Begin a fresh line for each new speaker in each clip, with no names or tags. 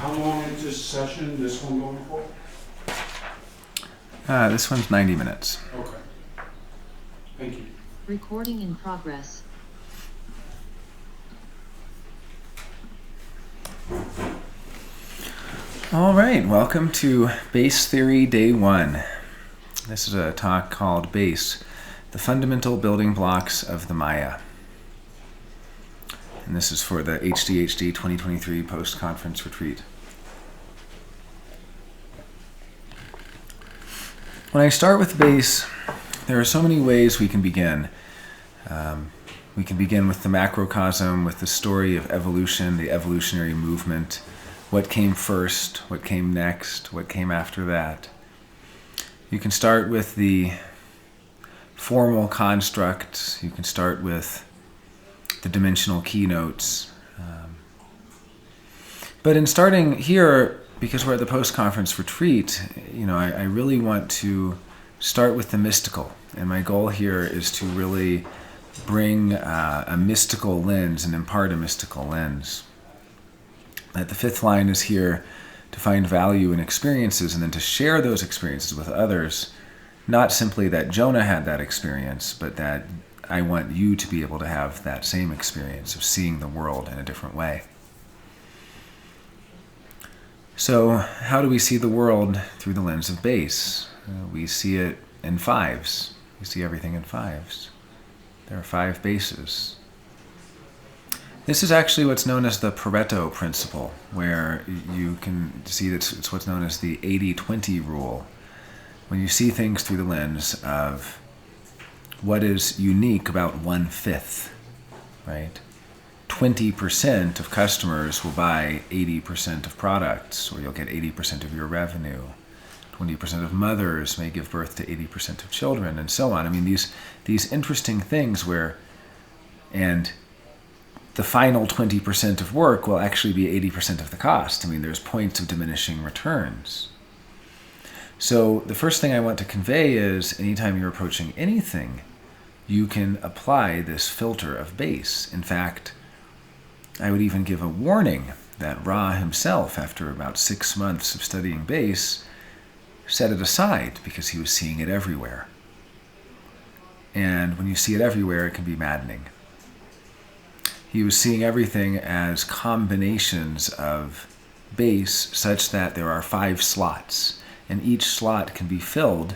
How long is this session, this one going for?
This one's 90 minutes.
Okay. Thank you.
Recording in progress.
All right, welcome to Base Theory Day 1. This is a talk called Base, the Fundamental Building Blocks of the Maya. And this is for the HDHD 2023 post-conference retreat. When I start with base, there are so many ways we can begin. We can begin with the macrocosm, with the story of evolution, the evolutionary movement, what came first, what came next, what came after that. You can start with the formal construct. You can start with the dimensional keynotes. But in starting here, because we're at the post-conference retreat, I really want to start with the mystical. And my goal here is to really bring a mystical lens and impart a mystical lens. That the fifth line is here to find value in experiences and then to share those experiences with others. Not simply that Jonah had that experience, but that I want you to be able to have that same experience of seeing the world in a different way. So, how do we see the world through the lens of base? We see it in fives. We see everything in fives. There are 5 bases. This is actually what's known as the Pareto principle, where you can see that it's what's known as the 80-20 rule. When you see things through the lens of what is unique about 1/5, right? 20% of customers will buy 80% of products, or you'll get 80% of your revenue. 20% of mothers may give birth to 80% of children, and so on. I mean, these interesting things and the final 20% of work will actually be 80% of the cost. I mean, there's points of diminishing returns. So the first thing I want to convey is anytime you're approaching anything, you can apply this filter of base. In fact, I would even give a warning that Ra himself, after about 6 months of studying base, set it aside because he was seeing it everywhere. And when you see it everywhere, it can be maddening. He was seeing everything as combinations of base such that there are 5 slots, and each slot can be filled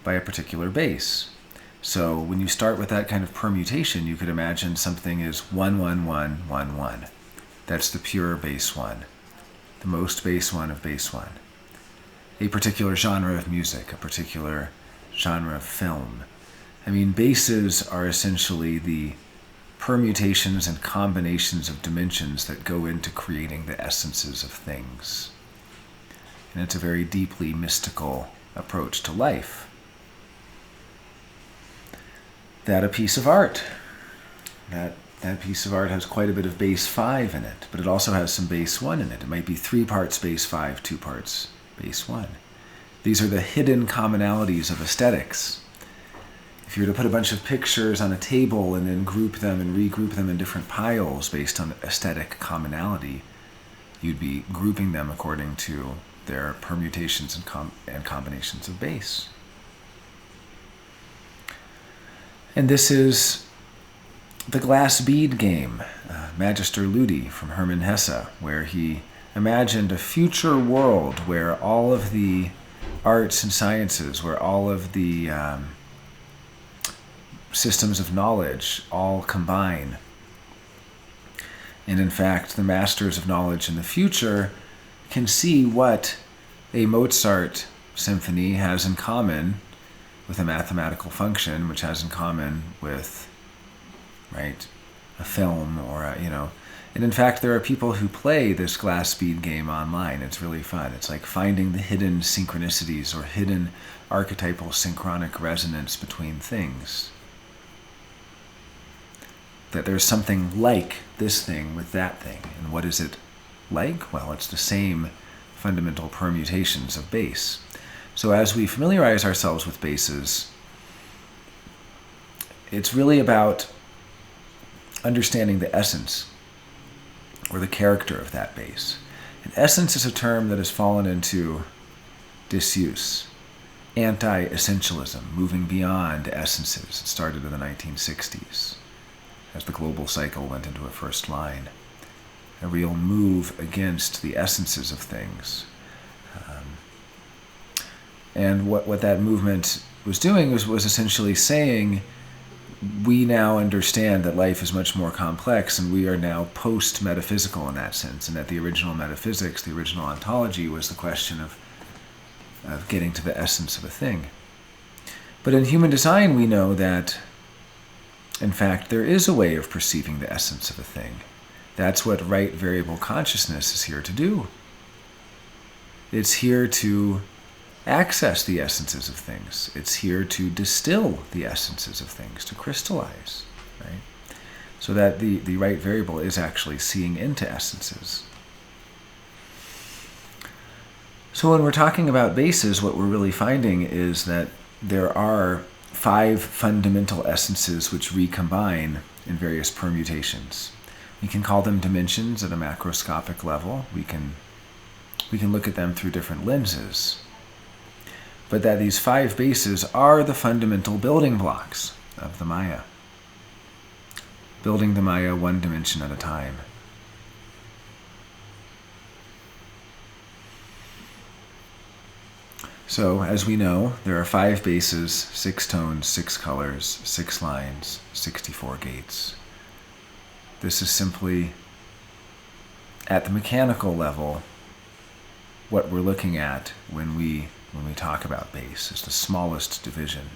by a particular base. So when you start with that kind of permutation, you could imagine something is 1, 1, 1, 1, 1. That's the pure base 1, the most base 1 of base 1. A particular genre of music, a particular genre of film. I mean, bases are essentially the permutations and combinations of dimensions that go into creating the essences of things. And it's a very deeply mystical approach to life. That a piece of art, that piece of art has quite a bit of base 5 in it, but it also has some base 1 in it. It might be 3 parts base 5, 2 parts base 1. These are the hidden commonalities of aesthetics. If you were to put a bunch of pictures on a table and then group them and regroup them in different piles based on aesthetic commonality, you'd be grouping them according to their permutations and combinations of base. And this is the glass bead game, Magister Ludi from Hermann Hesse, where he imagined a future world where all of the arts and sciences, where all of the systems of knowledge all combine. And in fact, the masters of knowledge in the future can see what a Mozart symphony has in common with a mathematical function, which has in common with, right, a film or And in fact, there are people who play this glass bead game online. It's really fun. It's like finding the hidden synchronicities or hidden archetypal synchronic resonance between things. That there's something like this thing with that thing. And what is it like? Well, it's the same fundamental permutations of base. So as we familiarize ourselves with bases, it's really about understanding the essence or the character of that base. And essence is a term that has fallen into disuse. Anti-essentialism, moving beyond essences. It started in the 1960s as the global cycle went into a first line. A real move against the essences of things. And what that movement was doing was essentially saying, we now understand that life is much more complex, and we are now post-metaphysical in that sense, and that the original metaphysics, the original ontology, was the question of getting to the essence of a thing. But in human design, we know that, in fact, there is a way of perceiving the essence of a thing. That's what right variable consciousness is here to do. It's here to access the essences of things. It's here to distill the essences of things, to crystallize, right? So that the right variable is actually seeing into essences. So when we're talking about bases, what we're really finding is that there are 5 fundamental essences which recombine in various permutations. We can call them dimensions at a macroscopic level. We can look at them through different lenses. But that these 5 bases are the fundamental building blocks of the Maya. Building the Maya one dimension at a time. So, as we know, there are 5 bases, 6 tones, 6 colors, 6 lines, 64 gates. This is simply, at the mechanical level, what we're looking at when we talk about base. Is the smallest division.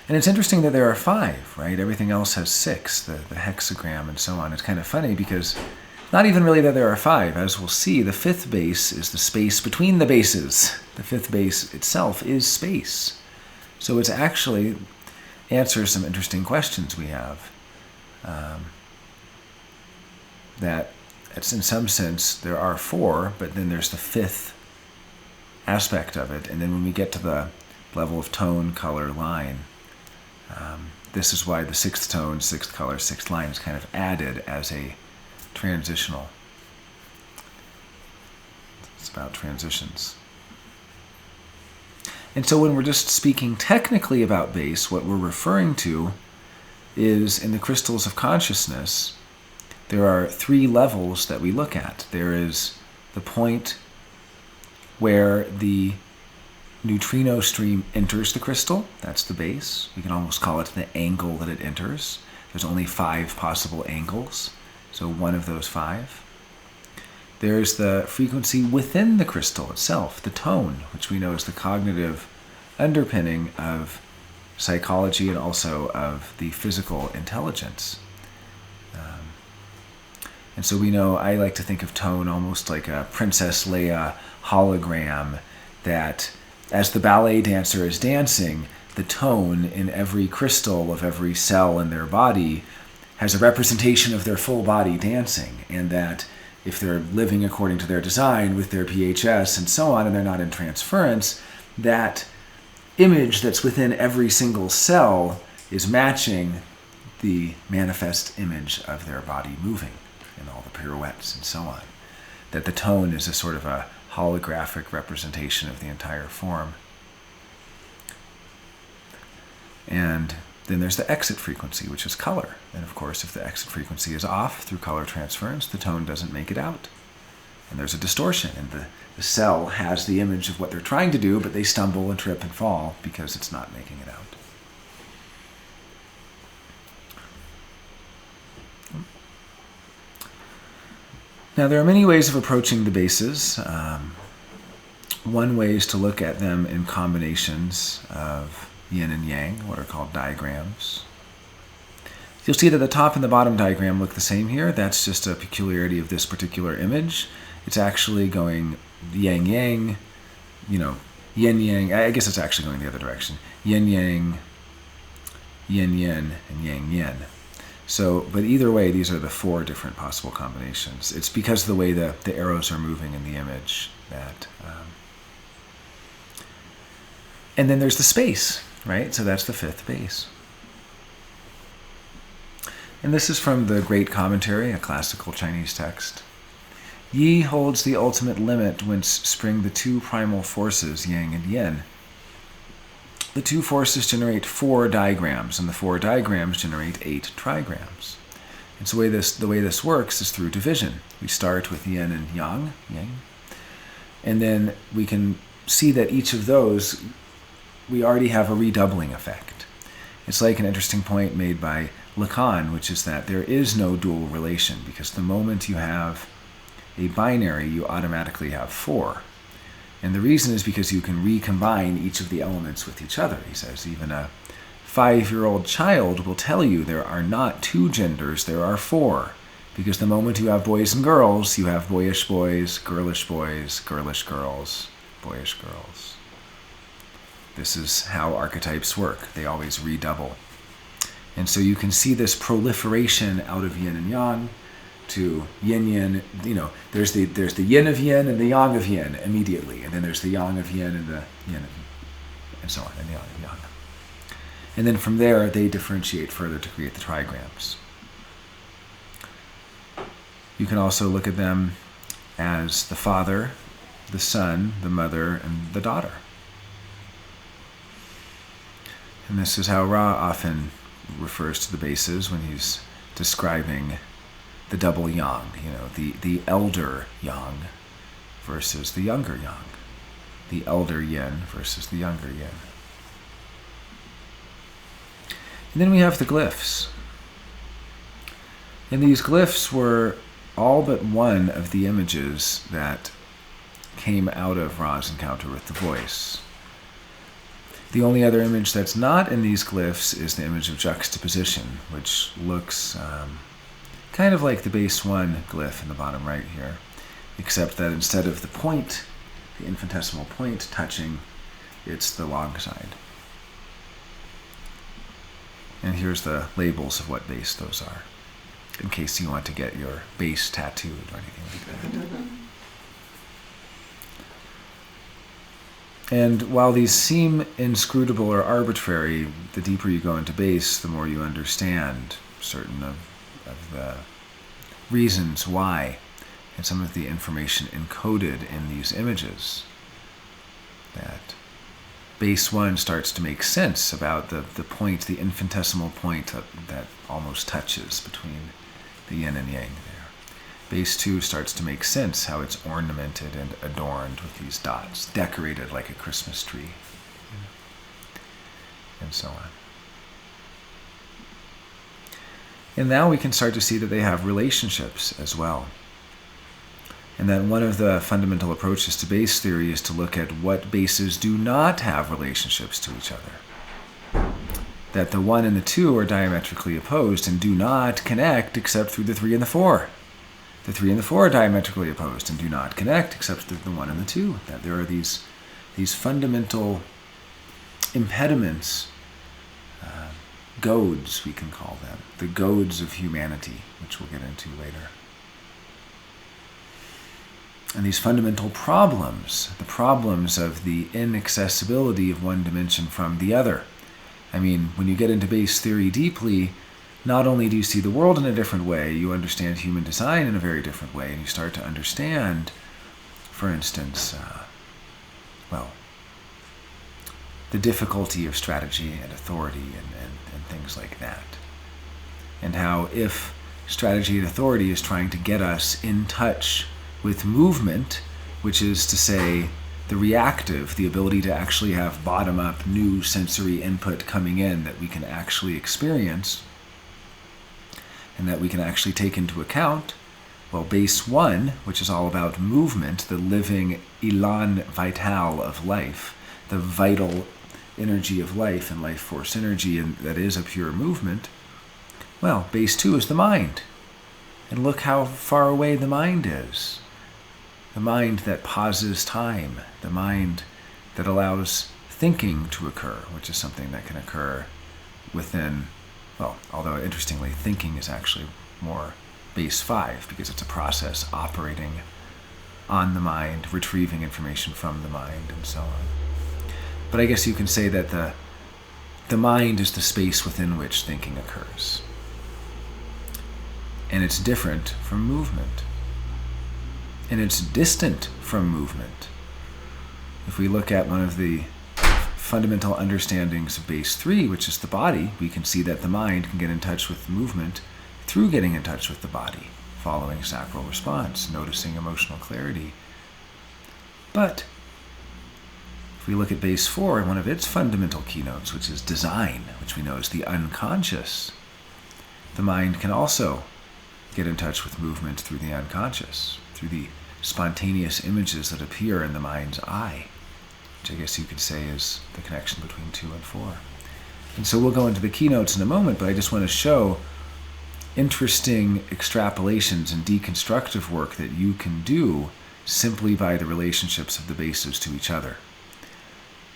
And it's interesting that there are 5, right? Everything else has 6, the hexagram and so on. It's kind of funny because not even really that there are 5. As we'll see, the 5th base is the space between the bases. The 5th base itself is space. So it's actually answers some interesting questions we have. That it's in some sense there are 4, but then there's the 5th aspect of it. And then when we get to the level of tone, color, line, this is why the 6th tone, 6th color, 6th line is kind of added as a transitional. It's about transitions. And so when we're just speaking technically about base, what we're referring to is in the crystals of consciousness, there are 3 levels that we look at. There is the point where the neutrino stream enters the crystal. That's the base. We can almost call it the angle that it enters. There's only 5 possible angles, so one of those 5. There's the frequency within the crystal itself, the tone, which we know is the cognitive underpinning of psychology and also of the physical intelligence. And so we know, I like to think of tone almost like a Princess Leia hologram, that as the ballet dancer is dancing, the tone in every crystal of every cell in their body has a representation of their full body dancing, and that if they're living according to their design with their PHS and so on, and they're not in transference, that image that's within every single cell is matching the manifest image of their body moving in all the pirouettes and so on. That the tone is a sort of a holographic representation of the entire form. And then there's the exit frequency, which is color. And of course, if the exit frequency is off through color transference, the tone doesn't make it out. And there's a distortion, and the cell has the image of what they're trying to do, but they stumble and trip and fall because it's not making it out. Now, there are many ways of approaching the bases. One way is to look at them in combinations of yin and yang, what are called diagrams. You'll see that the top and the bottom diagram look the same here. That's just a peculiarity of this particular image. It's actually going yang-yang, yin-yang. I guess it's actually going the other direction. Yin-yang, yin-yin, and yang-yin. So, but either way, these are the 4 different possible combinations. It's because of the way the arrows are moving in the image that... and then there's the space, right? So that's the 5th base. And this is from the Great Commentary, a classical Chinese text. Yi holds the ultimate limit whence spring the two primal forces, yang and yin. The two forces generate 4 digrams, and the 4 digrams generate 8 trigrams. And so the way this works is through division. We start with yin and yang, and then we can see that each of those, we already have a redoubling effect. It's like an interesting point made by Lacan, which is that there is no dual relation, because the moment you have a binary, you automatically have 4. And the reason is because you can recombine each of the elements with each other. He says even a 5-year-old child will tell you there are not 2 genders, there are 4. Because the moment you have boys and girls, you have boyish boys, girlish girls, boyish girls. This is how archetypes work. They always redouble. And so you can see this proliferation out of yin and yang to yin. There's the yin of yin and the yang of yin immediately, and then there's the yang of yin and the yin of, and so on, and the yang of yang. And then from there they differentiate further to create the trigrams. You can also look at them as the father, the son, the mother, and the daughter. And this is how Ra often refers to the bases when he's describing the double yang, the elder yang versus the younger yang, the elder yin versus the younger yin. And then we have the glyphs. And these glyphs were all but one of the images that came out of Ra's encounter with the voice. The only other image that's not in these glyphs is the image of juxtaposition, which looks kind of like the base 1 glyph in the bottom right here, except that instead of the point, the infinitesimal point touching, it's the long side. And here's the labels of what base those are, in case you want to get your base tattooed or anything like that. And while these seem inscrutable or arbitrary, the deeper you go into base, the more you understand certain of the reasons why, and some of the information encoded in these images. That base 1 starts to make sense about the point, the infinitesimal point that almost touches between the yin and yang there. Base 2 starts to make sense, how it's ornamented and adorned with these dots, decorated like a Christmas tree, and so on. And now we can start to see that they have relationships as well. And that one of the fundamental approaches to base theory is to look at what bases do not have relationships to each other. That the 1 and the 2 are diametrically opposed and do not connect except through the 3 and the 4. The 3 and the 4 are diametrically opposed and do not connect except through the 1 and the 2. That there are these fundamental impediments, goads we can call them, the goads of humanity, which we'll get into later. And these fundamental problems, the problems of the inaccessibility of one dimension from the other. I mean, when you get into base theory deeply, not only do you see the world in a different way, you understand human design in a very different way, and you start to understand, for instance, the difficulty of strategy and authority and things like that. And how if strategy and authority is trying to get us in touch with movement, which is to say the reactive, the ability to actually have bottom-up new sensory input coming in that we can actually experience and that we can actually take into account, well, base 1, which is all about movement, the living élan vital of life, the vital energy of life and life force energy, and that is a pure movement, well, base 2 is the mind. And look how far away the mind is. The mind that pauses time, the mind that allows thinking to occur, which is something that can occur within, well, although interestingly, thinking is actually more base 5 because it's a process operating on the mind, retrieving information from the mind, and so on. But I guess you can say that the mind is the space within which thinking occurs. And it's different from movement. and it's distant from movement. If we look at one of the fundamental understandings of base 3, which is the body, we can see that the mind can get in touch with movement through getting in touch with the body, following sacral response, noticing emotional clarity. But if we look at base 4 and one of its fundamental keynotes, which is design, which we know is the unconscious, the mind can also get in touch with movement through the unconscious, through the spontaneous images that appear in the mind's eye, which I guess you could say is the connection between 2 and 4. And so we'll go into the keynotes in a moment, but I just want to show interesting extrapolations and deconstructive work that you can do simply by the relationships of the bases to each other.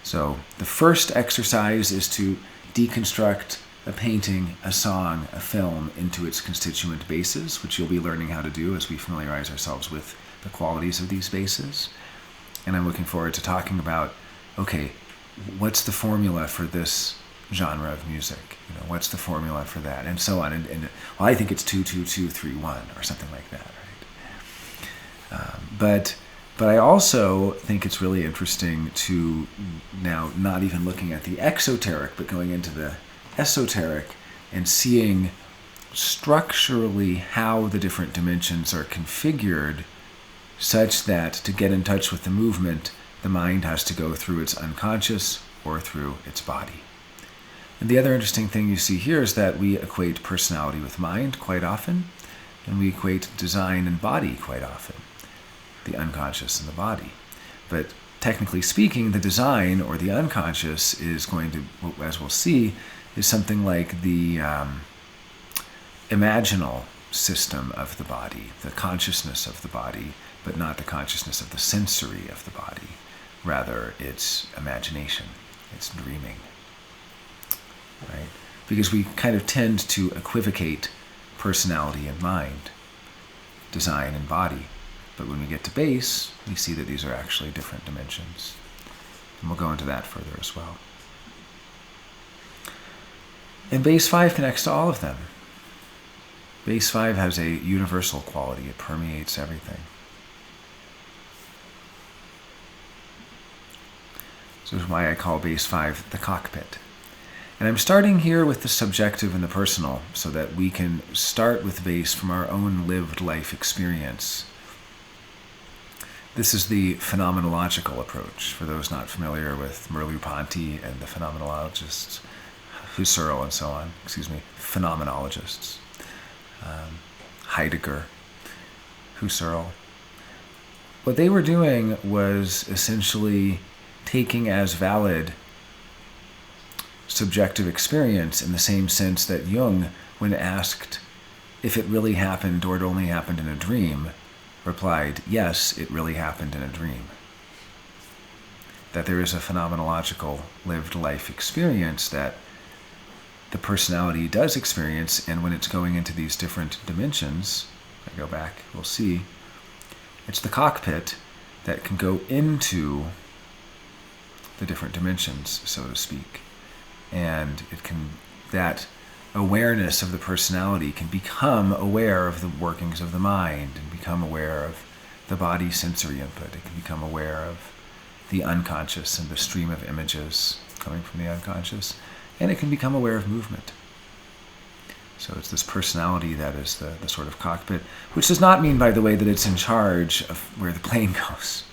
So the first exercise is to deconstruct a painting, a song, a film into its constituent bases, which you'll be learning how to do as we familiarize ourselves with the qualities of these bases. And I'm looking forward to talking about, okay, what's the formula for this genre of music? What's the formula for that? And so on. And well, I think it's 2-2-2-3-1 or something like that, right? But I also think it's really interesting to now not even looking at the exoteric, but going into the esoteric and seeing structurally how the different dimensions are configured such that to get in touch with the movement, the mind has to go through its unconscious or through its body. And the other interesting thing you see here is that we equate personality with mind quite often, and we equate design and body quite often, the unconscious and the body. But technically speaking, the design or the unconscious is going to, as we'll see, is something like the imaginal system of the body, the consciousness of the body, but not the consciousness of the sensory of the body. Rather, it's imagination, it's dreaming, right? Because we kind of tend to equivocate personality and mind, design and body. But when we get to base, we see that these are actually different dimensions. And we'll go into that further as well. And base 5 connects to all of them. Base 5 has a universal quality. It permeates everything. So this is why I call base 5 the cockpit. And I'm starting here with the subjective and the personal so that we can start with base from our own lived life experience. This is the phenomenological approach, for those not familiar with Merleau-Ponty and the phenomenologists, Husserl and so on, phenomenologists, Heidegger, Husserl. What they were doing was essentially taking as valid subjective experience in the same sense that Jung, when asked if it really happened or it only happened in a dream, replied, yes, it really happened in a dream. That there is a phenomenological lived life experience that the personality does experience, and when it's going into these different dimensions, if I go back, we'll see, it's the cockpit that can go into the different dimensions, so to speak. And it can, that awareness of the personality can become aware of the workings of the mind and become aware of the body's sensory input. It can become aware of the unconscious and the stream of images coming from the unconscious. And it can become aware of movement. So it's this personality that is the sort of cockpit, which does not mean, by the way, that it's in charge of where the plane goes.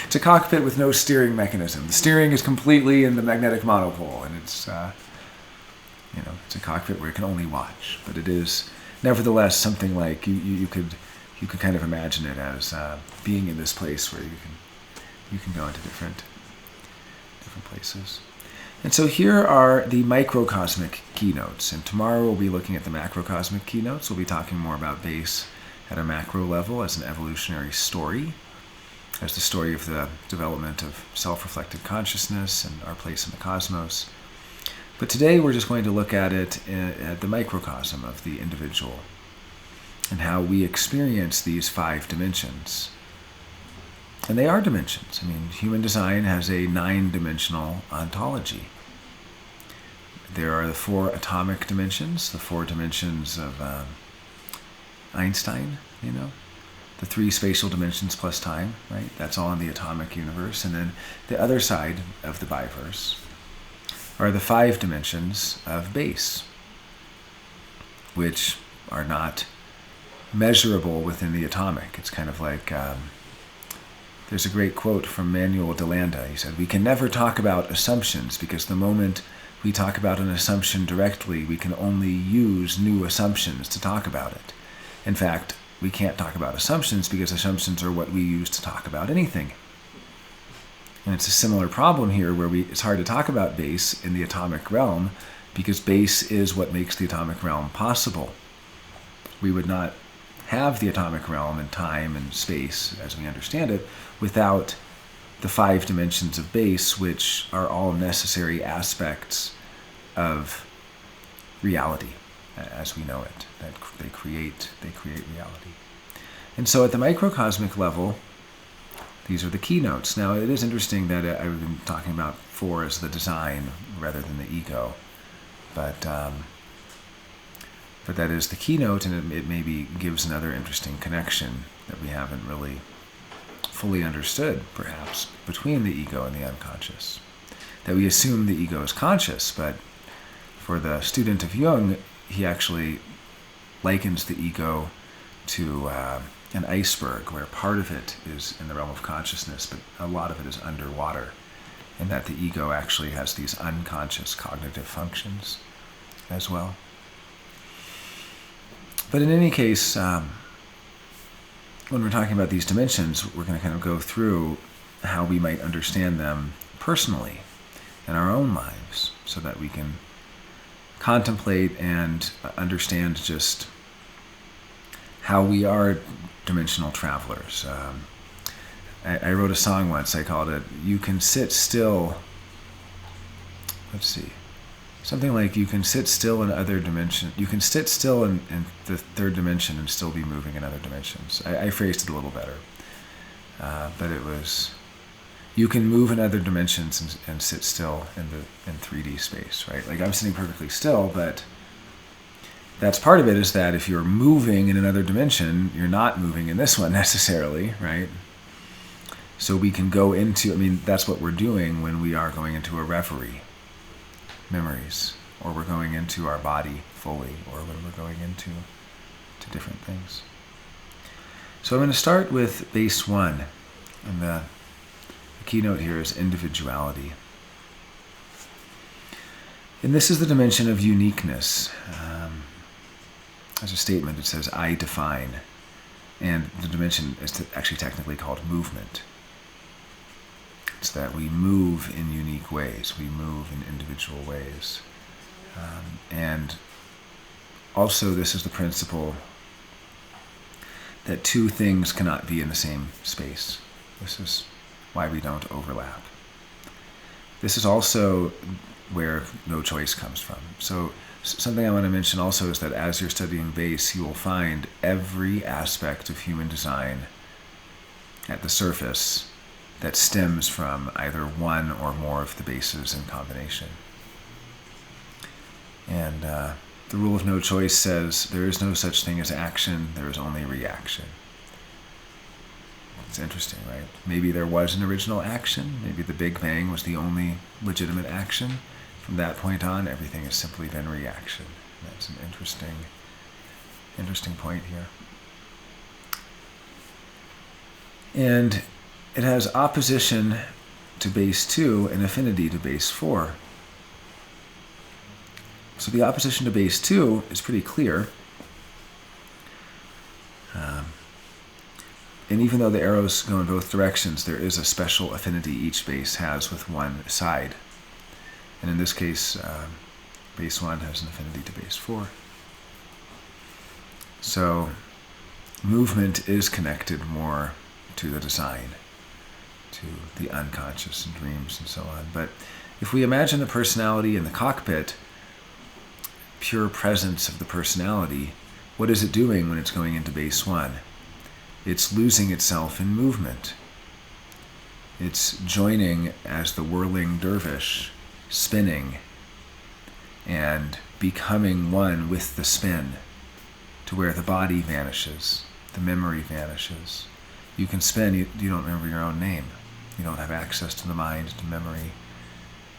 It's a cockpit with no steering mechanism. The steering is completely in the magnetic monopole, and it's it's a cockpit where you can only watch. But it is nevertheless something like you could kind of imagine it as being in this place where you can go into different places. And so here are the microcosmic keynotes. And tomorrow we'll be looking at the macrocosmic keynotes. We'll be talking more about base at a macro level as an evolutionary story, as the story of the development of self-reflected consciousness and our place in the cosmos. But today we're just going to look at it at the microcosm of the individual and how we experience these 5 dimensions. And they are dimensions. I mean, human design has a 9-dimensional ontology. There are the 4 atomic dimensions, the 4 dimensions of Einstein, the 3 spatial dimensions plus time, right? That's all in the atomic universe. And then the other side of the biverse are the 5 dimensions of base, which are not measurable within the atomic. It's kind of like, there's a great quote from Manuel de Landa. He said, "We can never talk about assumptions because the moment we talk about an assumption directly, we can only use new assumptions to talk about it. In fact, we can't talk about assumptions because assumptions are what we use to talk about anything." And it's a similar problem here where it's hard to talk about base in the atomic realm because base is what makes the atomic realm possible. We would not have the atomic realm and time and space as we understand it without the 5 dimensions of base, which are all necessary aspects of reality as we know it. That they create reality. And so at the microcosmic level, these are the keynotes. Now it is interesting that I've been talking about 4 as the design rather than the ego, but that is the keynote, and it maybe gives another interesting connection that we haven't really fully understood, perhaps, between the ego and the unconscious. That we assume the ego is conscious, but for the student of Jung, he actually likens the ego to an iceberg, where part of it is in the realm of consciousness, but a lot of it is underwater, and that the ego actually has these unconscious cognitive functions as well. But in any case, when we're talking about these dimensions, we're going to kind of go through how we might understand them personally in our own lives so that we can contemplate and understand just how we are dimensional travelers. I wrote a song once, I called it, "You Can Sit Still," let's see, something like, "You can sit still in other dimension. You can sit still in the 3rd dimension and still be moving in other dimensions." I phrased it a little better. But it was, you can move in other dimensions and sit still in 3D space, right? Like I'm sitting perfectly still, but that's part of it, is that if you're moving in another dimension, you're not moving in this one necessarily, right? So we can go into, that's what we're doing when we are going into a reverie, memories, or we're going into our body fully, or when we're going into different things. So I'm going to start with base 1, and the keynote here is individuality. And this is the dimension of uniqueness. As a statement, it says, "I define," and the dimension is actually technically called movement. It's that we move in unique ways, we move in individual ways. And also this is the principle that 2 things cannot be in the same space. This is why we don't overlap. This is also where no choice comes from. So something I want to mention also is that as you're studying base, you will find every aspect of human design at the surface that stems from either one or more of the bases in combination. And the rule of no choice says there is no such thing as action, there is only reaction. It's interesting, right? Maybe there was an original action, maybe the Big Bang was the only legitimate action. From that point on, everything has simply been reaction. That's an interesting point here. And it has opposition to base 2 and affinity to base 4. So the opposition to base 2 is pretty clear. And even though the arrows go in both directions, there is a special affinity each base has with one side. And in this case, base 1 has an affinity to base 4. So movement is connected more to the design, to the unconscious and dreams and so on. But if we imagine the personality in the cockpit, pure presence of the personality, what is it doing when it's going into base 1? It's losing itself in movement. It's joining as the whirling dervish, spinning and becoming one with the spin, to where the body vanishes The memory vanishes. You can spend, you don't remember your own name. You don't have access to the mind, to memory.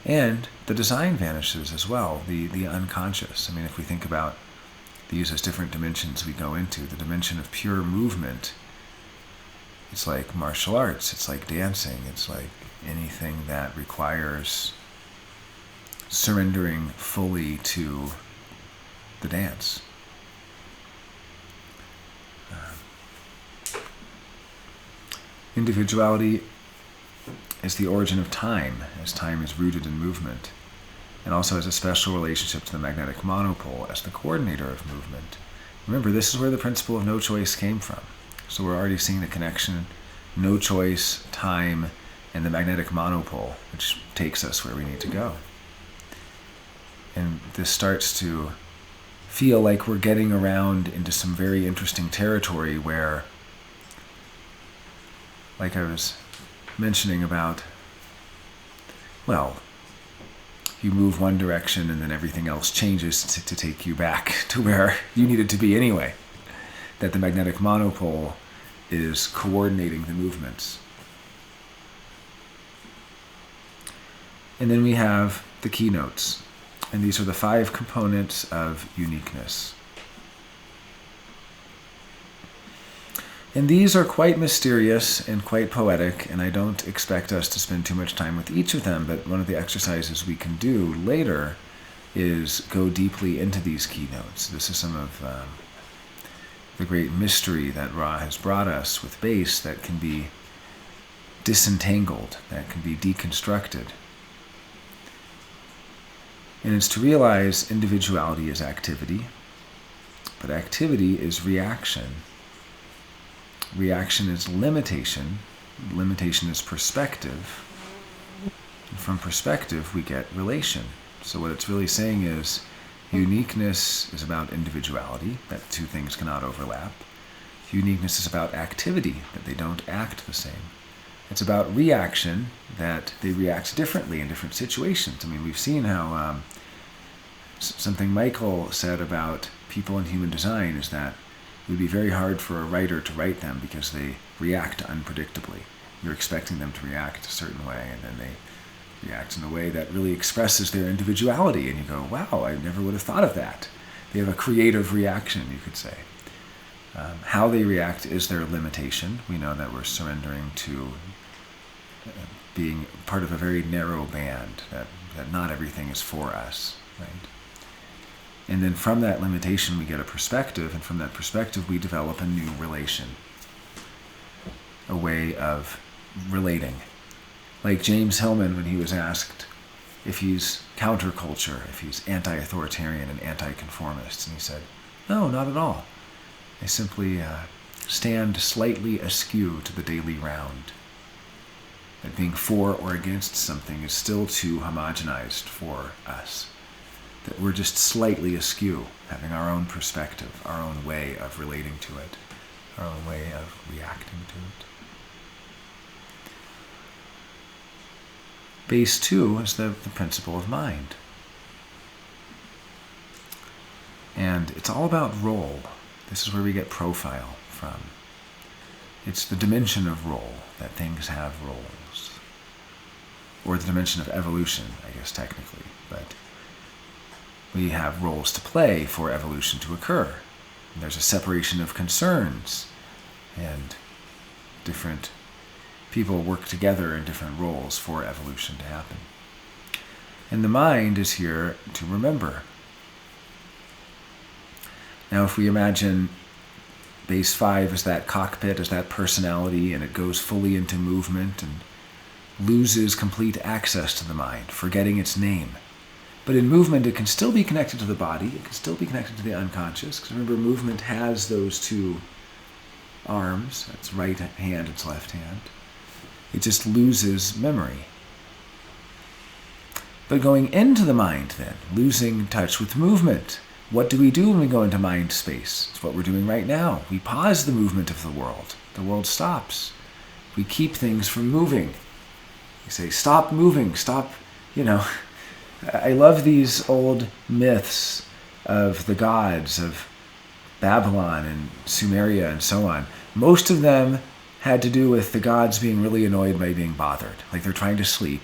And the design vanishes as well, the unconscious. I mean, if we think about these as different dimensions we go into, the dimension of pure movement, it's like martial arts, it's like dancing, it's like anything that requires surrendering fully to the dance. Individuality is the origin of time, as time is rooted in movement, and also has a special relationship to the magnetic monopole as the coordinator of movement. Remember, this is where the principle of no choice came from. So we're already seeing the connection, no choice, time, and the magnetic monopole, which takes us where we need to go. And this starts to feel like we're getting around into some very interesting territory where, like I was mentioning about, well, you move one direction and then everything else changes to take you back to where you needed to be anyway. That the magnetic monopole is coordinating the movements. And then we have the keynotes. And these are the 5 components of uniqueness. And these are quite mysterious and quite poetic, and I don't expect us to spend too much time with each of them, but one of the exercises we can do later is go deeply into these keynotes. This is some of the great mystery that Ra has brought us with base that can be disentangled, that can be deconstructed. And it's to realize individuality is activity, but activity is reaction. Reaction is limitation. Limitation is perspective. And from perspective, we get relation. So what it's really saying is uniqueness is about individuality, that 2 things cannot overlap. Uniqueness is about activity, that they don't act the same. It's about reaction, that they react differently in different situations. I mean, we've seen how something Michael said about people in human design is that it would be very hard for a writer to write them because they react unpredictably. You're expecting them to react a certain way, and then they react in a way that really expresses their individuality, and you go, wow, I never would have thought of that. They have a creative reaction, you could say. How they react is their limitation. We know that we're surrendering to being part of a very narrow band, that not everything is for us, right? And then from that limitation, we get a perspective, and from that perspective, we develop a new relation, a way of relating. Like James Hillman, when he was asked if he's counterculture, if he's anti-authoritarian and anti-conformist, and he said, no, not at all. I simply stand slightly askew to the daily round. That being for or against something is still too homogenized for us. That we're just slightly askew, having our own perspective, our own way of relating to it, our own way of reacting to it. Base 2 is the principle of mind. And it's all about role. This is where we get profile from. It's the dimension of role, that things have roles. Or the dimension of evolution, I guess, technically. But we have roles to play for evolution to occur. And there's a separation of concerns, and different people work together in different roles for evolution to happen. And the mind is here to remember. Now, if we imagine base 5 as that cockpit, as that personality, and it goes fully into movement and loses complete access to the mind, forgetting its name. But in movement, it can still be connected to the body. It can still be connected to the unconscious. Because remember, movement has those 2 arms. It's right hand, it's left hand. It just loses memory. But going into the mind then, losing touch with movement. What do we do when we go into mind space? It's what we're doing right now. We pause the movement of the world. The world stops. We keep things from moving. We say, stop moving, stop, I love these old myths of the gods, of Babylon and Sumeria and so on, most of them had to do with the gods being really annoyed by being bothered. Like they're trying to sleep.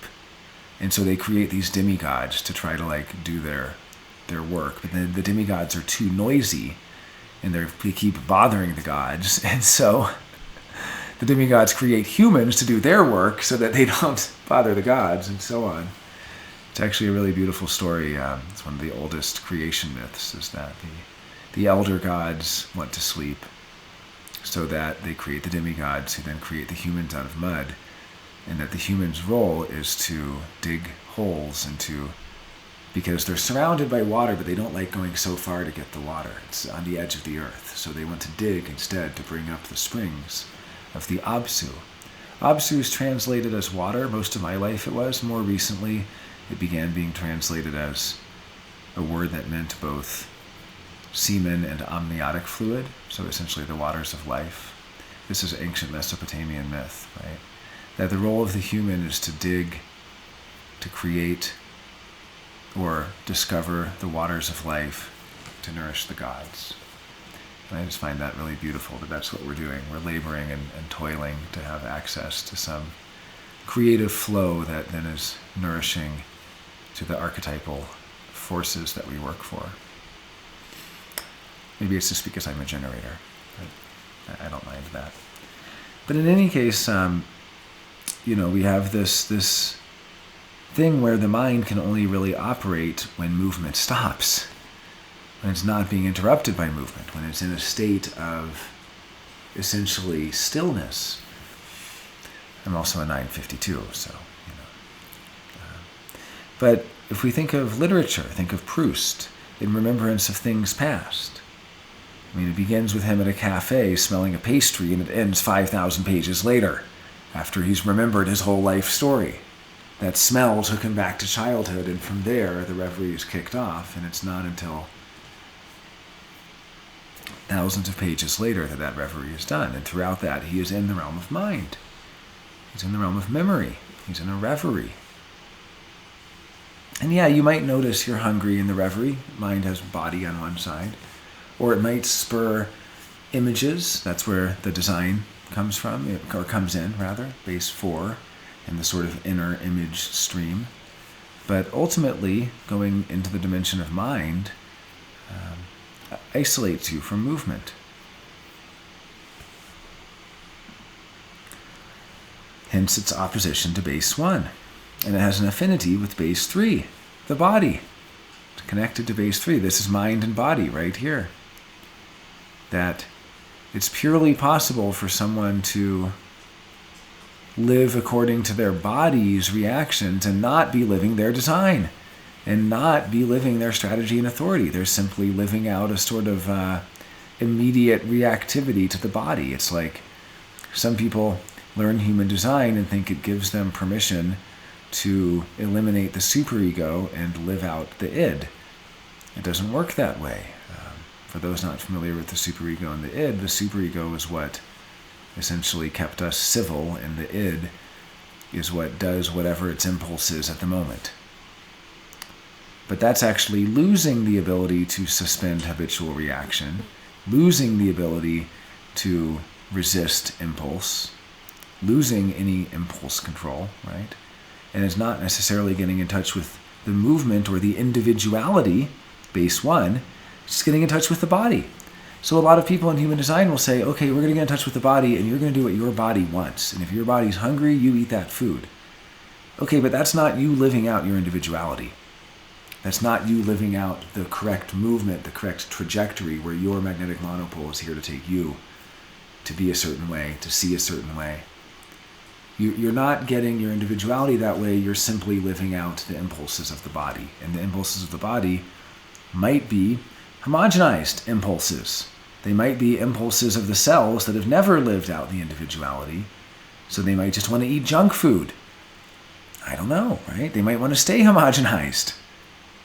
And so they create these demigods to try to do their work. But then the demigods are too noisy and they keep bothering the gods. And so the demigods create humans to do their work so that they don't bother the gods and so on. It's actually a really beautiful story. It's one of the oldest creation myths, is that the elder gods went to sleep so that they create the demigods who then create the humans out of mud, and that the humans' role is to dig holes because they're surrounded by water, but they don't like going so far to get the water. It's on the edge of the earth, so they want to dig instead to bring up the springs of the Absu. Absu is translated as water. Most of my life it was. More recently, it began being translated as a word that meant both semen and amniotic fluid, so essentially the waters of life. This is ancient Mesopotamian myth, right? That the role of the human is to dig, to create, or discover the waters of life to nourish the gods. And I just find that really beautiful, that that's what we're doing. We're laboring and toiling to have access to some creative flow that then is nourishing to the archetypal forces that we work for. Maybe it's just because I'm a generator, but I don't mind that. But in any case, we have this thing where the mind can only really operate when movement stops, when it's not being interrupted by movement, when it's in a state of essentially stillness. I'm also a 952, so, But if we think of literature, think of Proust, in remembrance of things past. I mean, it begins with him at a cafe smelling a pastry, and it ends 5,000 pages later, after he's remembered his whole life story. That smell took him back to childhood, and from there, the reverie is kicked off, and it's not until thousands of pages later that reverie is done. And throughout that, he is in the realm of mind. He's in the realm of memory. He's in a reverie. And yeah, you might notice you're hungry in the reverie. Mind has body on one side. Or it might spur images. That's where the design comes from, or comes in, rather, base 4, in the sort of inner image stream. But ultimately, going into the dimension of mind isolates you from movement. Hence its opposition to base 1. And it has an affinity with base 3, the body. It's connected to base 3. This is mind and body right here. That it's purely possible for someone to live according to their body's reactions and not be living their design and not be living their strategy and authority. They're simply living out a sort of immediate reactivity to the body. It's like some people learn human design and think it gives them permission to eliminate the superego and live out the id. It doesn't work that way. For those not familiar with the superego and the id, the superego is what essentially kept us civil, and the id is what does whatever its impulse is at the moment. But that's actually losing the ability to suspend habitual reaction, losing the ability to resist impulse, losing any impulse control, right? And it's not necessarily getting in touch with the movement or the individuality, base 1, it's getting in touch with the body. So a lot of people in human design will say, okay, we're going to get in touch with the body, and you're going to do what your body wants. And if your body's hungry, you eat that food. Okay, but that's not you living out your individuality. That's not you living out the correct movement, the correct trajectory where your magnetic monopole is here to take you to be a certain way, to see a certain way. You're not getting your individuality that way. You're simply living out the impulses of the body. And the impulses of the body might be homogenized impulses. They might be impulses of the cells that have never lived out the individuality. So they might just want to eat junk food. I don't know, right? They might want to stay homogenized.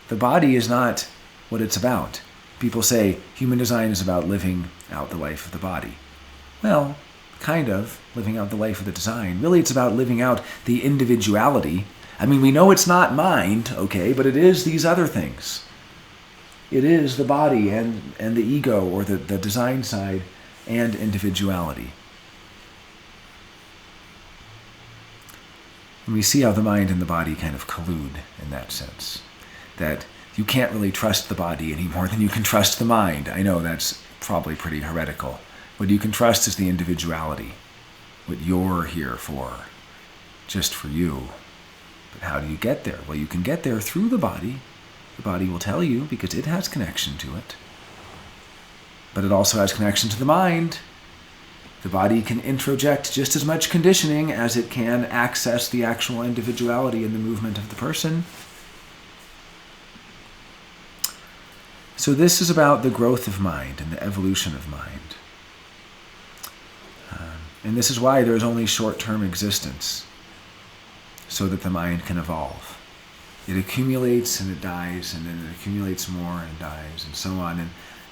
The body is not what it's about. People say human design is about living out the life of the body. Well, kind of living out the life of the design. Really, it's about living out the individuality. I mean, we know it's not mind, okay, but it is these other things. It is the body and the ego, or the design side, and individuality. And we see how the mind and the body kind of collude in that sense. That you can't really trust the body any more than you can trust the mind. I know that's probably pretty heretical. What you can trust is the individuality, what you're here for, just for you. But how do you get there? Well, you can get there through the body. The body will tell you because it has connection to it. But it also has connection to the mind. The body can introject just as much conditioning as it can access the actual individuality in the movement of the person. So this is about the growth of mind and the evolution of mind. And this is why there is only short-term existence, so that the mind can evolve. It accumulates and it dies, and then it accumulates more and dies, and so on.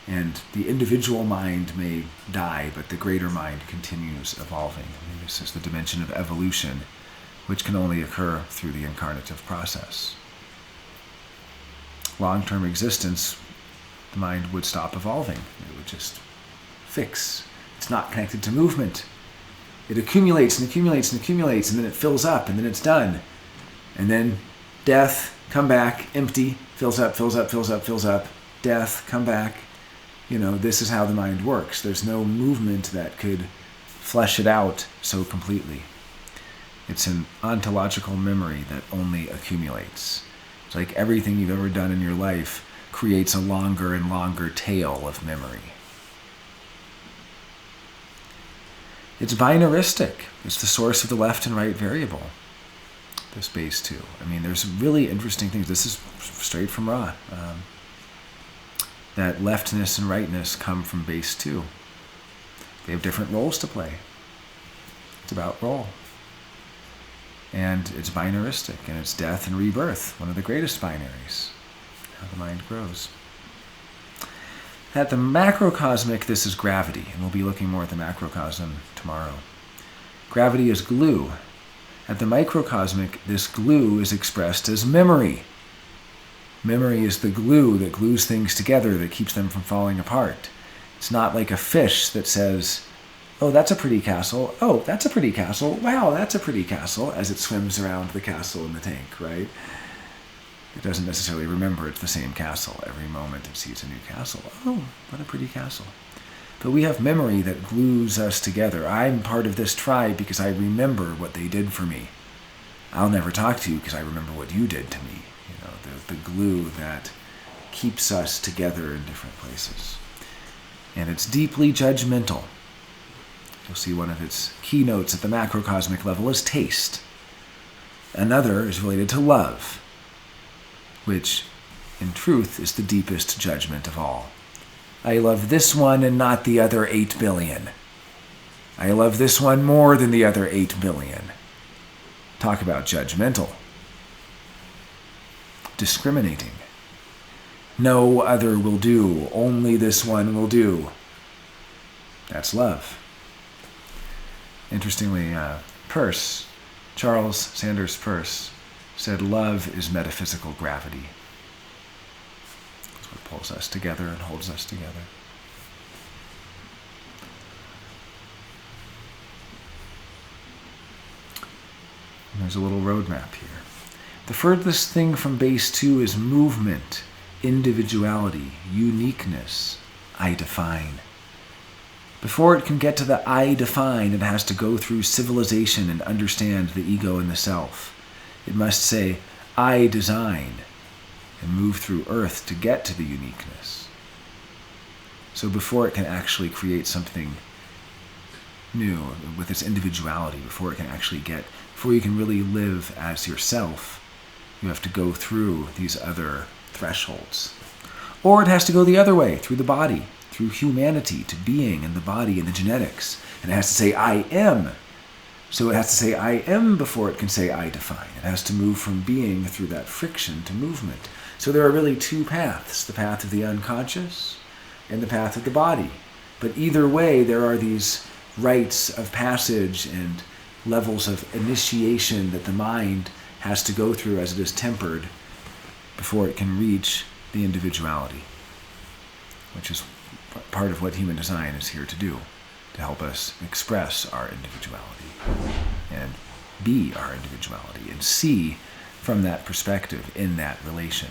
And the individual mind may die, but the greater mind continues evolving. And this is the dimension of evolution, which can only occur through the incarnative process. Long-term existence, the mind would stop evolving. It would just fix. It's not connected to movement. It accumulates and accumulates and accumulates, and then it fills up, and then it's done. And then death, come back, empty, fills up, fills up, fills up, fills up, death, come back. This is how the mind works. There's no movement that could flesh it out so completely. It's an ontological memory that only accumulates. It's like everything you've ever done in your life creates a longer and longer tail of memory. It's binaristic. It's the source of the left and right variable, this base 2. There's really interesting things. This is straight from Ra. That leftness and rightness come from base 2. They have different roles to play. It's about role. And it's binaristic, and it's death and rebirth, one of the greatest binaries, how the mind grows. At the macrocosmic, this is gravity, and we'll be looking more at the macrocosm tomorrow. Gravity is glue. At the microcosmic, this glue is expressed as memory. Memory is the glue that glues things together, that keeps them from falling apart. It's not like a fish that says, oh, that's a pretty castle. Oh, that's a pretty castle. Wow, that's a pretty castle, as it swims around the castle in the tank, right? It doesn't necessarily remember it's the same castle. Every moment it sees a new castle. Oh, what a pretty castle. But we have memory that glues us together. I'm part of this tribe because I remember what they did for me. I'll never talk to you because I remember what you did to me. The glue that keeps us together in different places. And it's deeply judgmental. You'll see one of its keynotes at the macrocosmic level is taste. Another is related to love, which in truth is the deepest judgment of all. I love this one and not the other 8 billion. I love this one more than the other 8 billion. Talk about judgmental. Discriminating. No other will do. Only this one will do. That's love. Interestingly, Charles Sanders Peirce said love is metaphysical gravity. It's what pulls us together and holds us together. And there's a little roadmap here. The furthest thing from base 2 is movement, individuality, uniqueness. I define. Before it can get to the I define, it has to go through civilization and understand the ego and the self. It must say, I design, and move through earth to get to the uniqueness. So before it can actually create something new with its individuality, before you can really live as yourself, you have to go through these other thresholds. Or it has to go the other way, through the body, through humanity, to being and the body and the genetics. And it has to say, I am. So it has to say, I am before it can say, I define. It has to move from being through that friction to movement. So there are really 2 paths, the path of the unconscious and the path of the body. But either way, there are these rites of passage and levels of initiation that the mind has to go through as it is tempered before it can reach the individuality. which is part of what human design is here to do, to help us express our individuality and be our individuality and see from that perspective in that relation.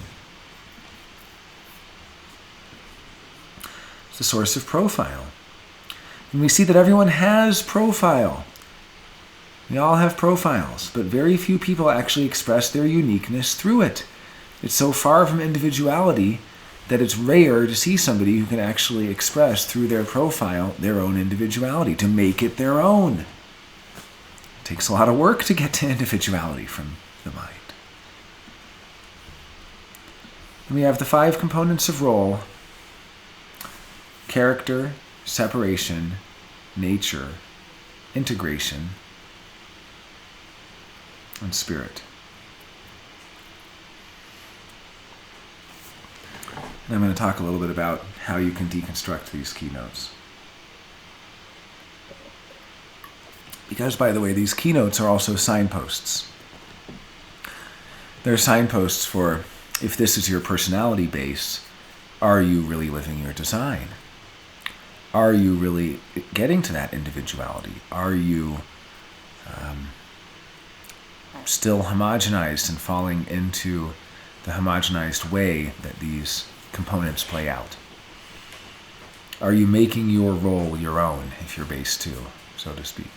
It's the source of profile. And we see that everyone has profile. We all have profiles, but very few people actually express their uniqueness through it. It's so far from individuality that it's rare to see somebody who can actually express through their profile their own individuality, to make it their own. It takes a lot of work to get to individuality from the mind. And we have the 5 components of role: character, separation, nature, integration, and spirit. And I'm going to talk a little bit about how you can deconstruct these keynotes. Because, by the way, these keynotes are also signposts. They're signposts for, if this is your personality base, are you really living your design? Are you really getting to that individuality? Are you still homogenized and falling into the homogenized way that these components play out? Are you making your role your own if you're base 2, so to speak?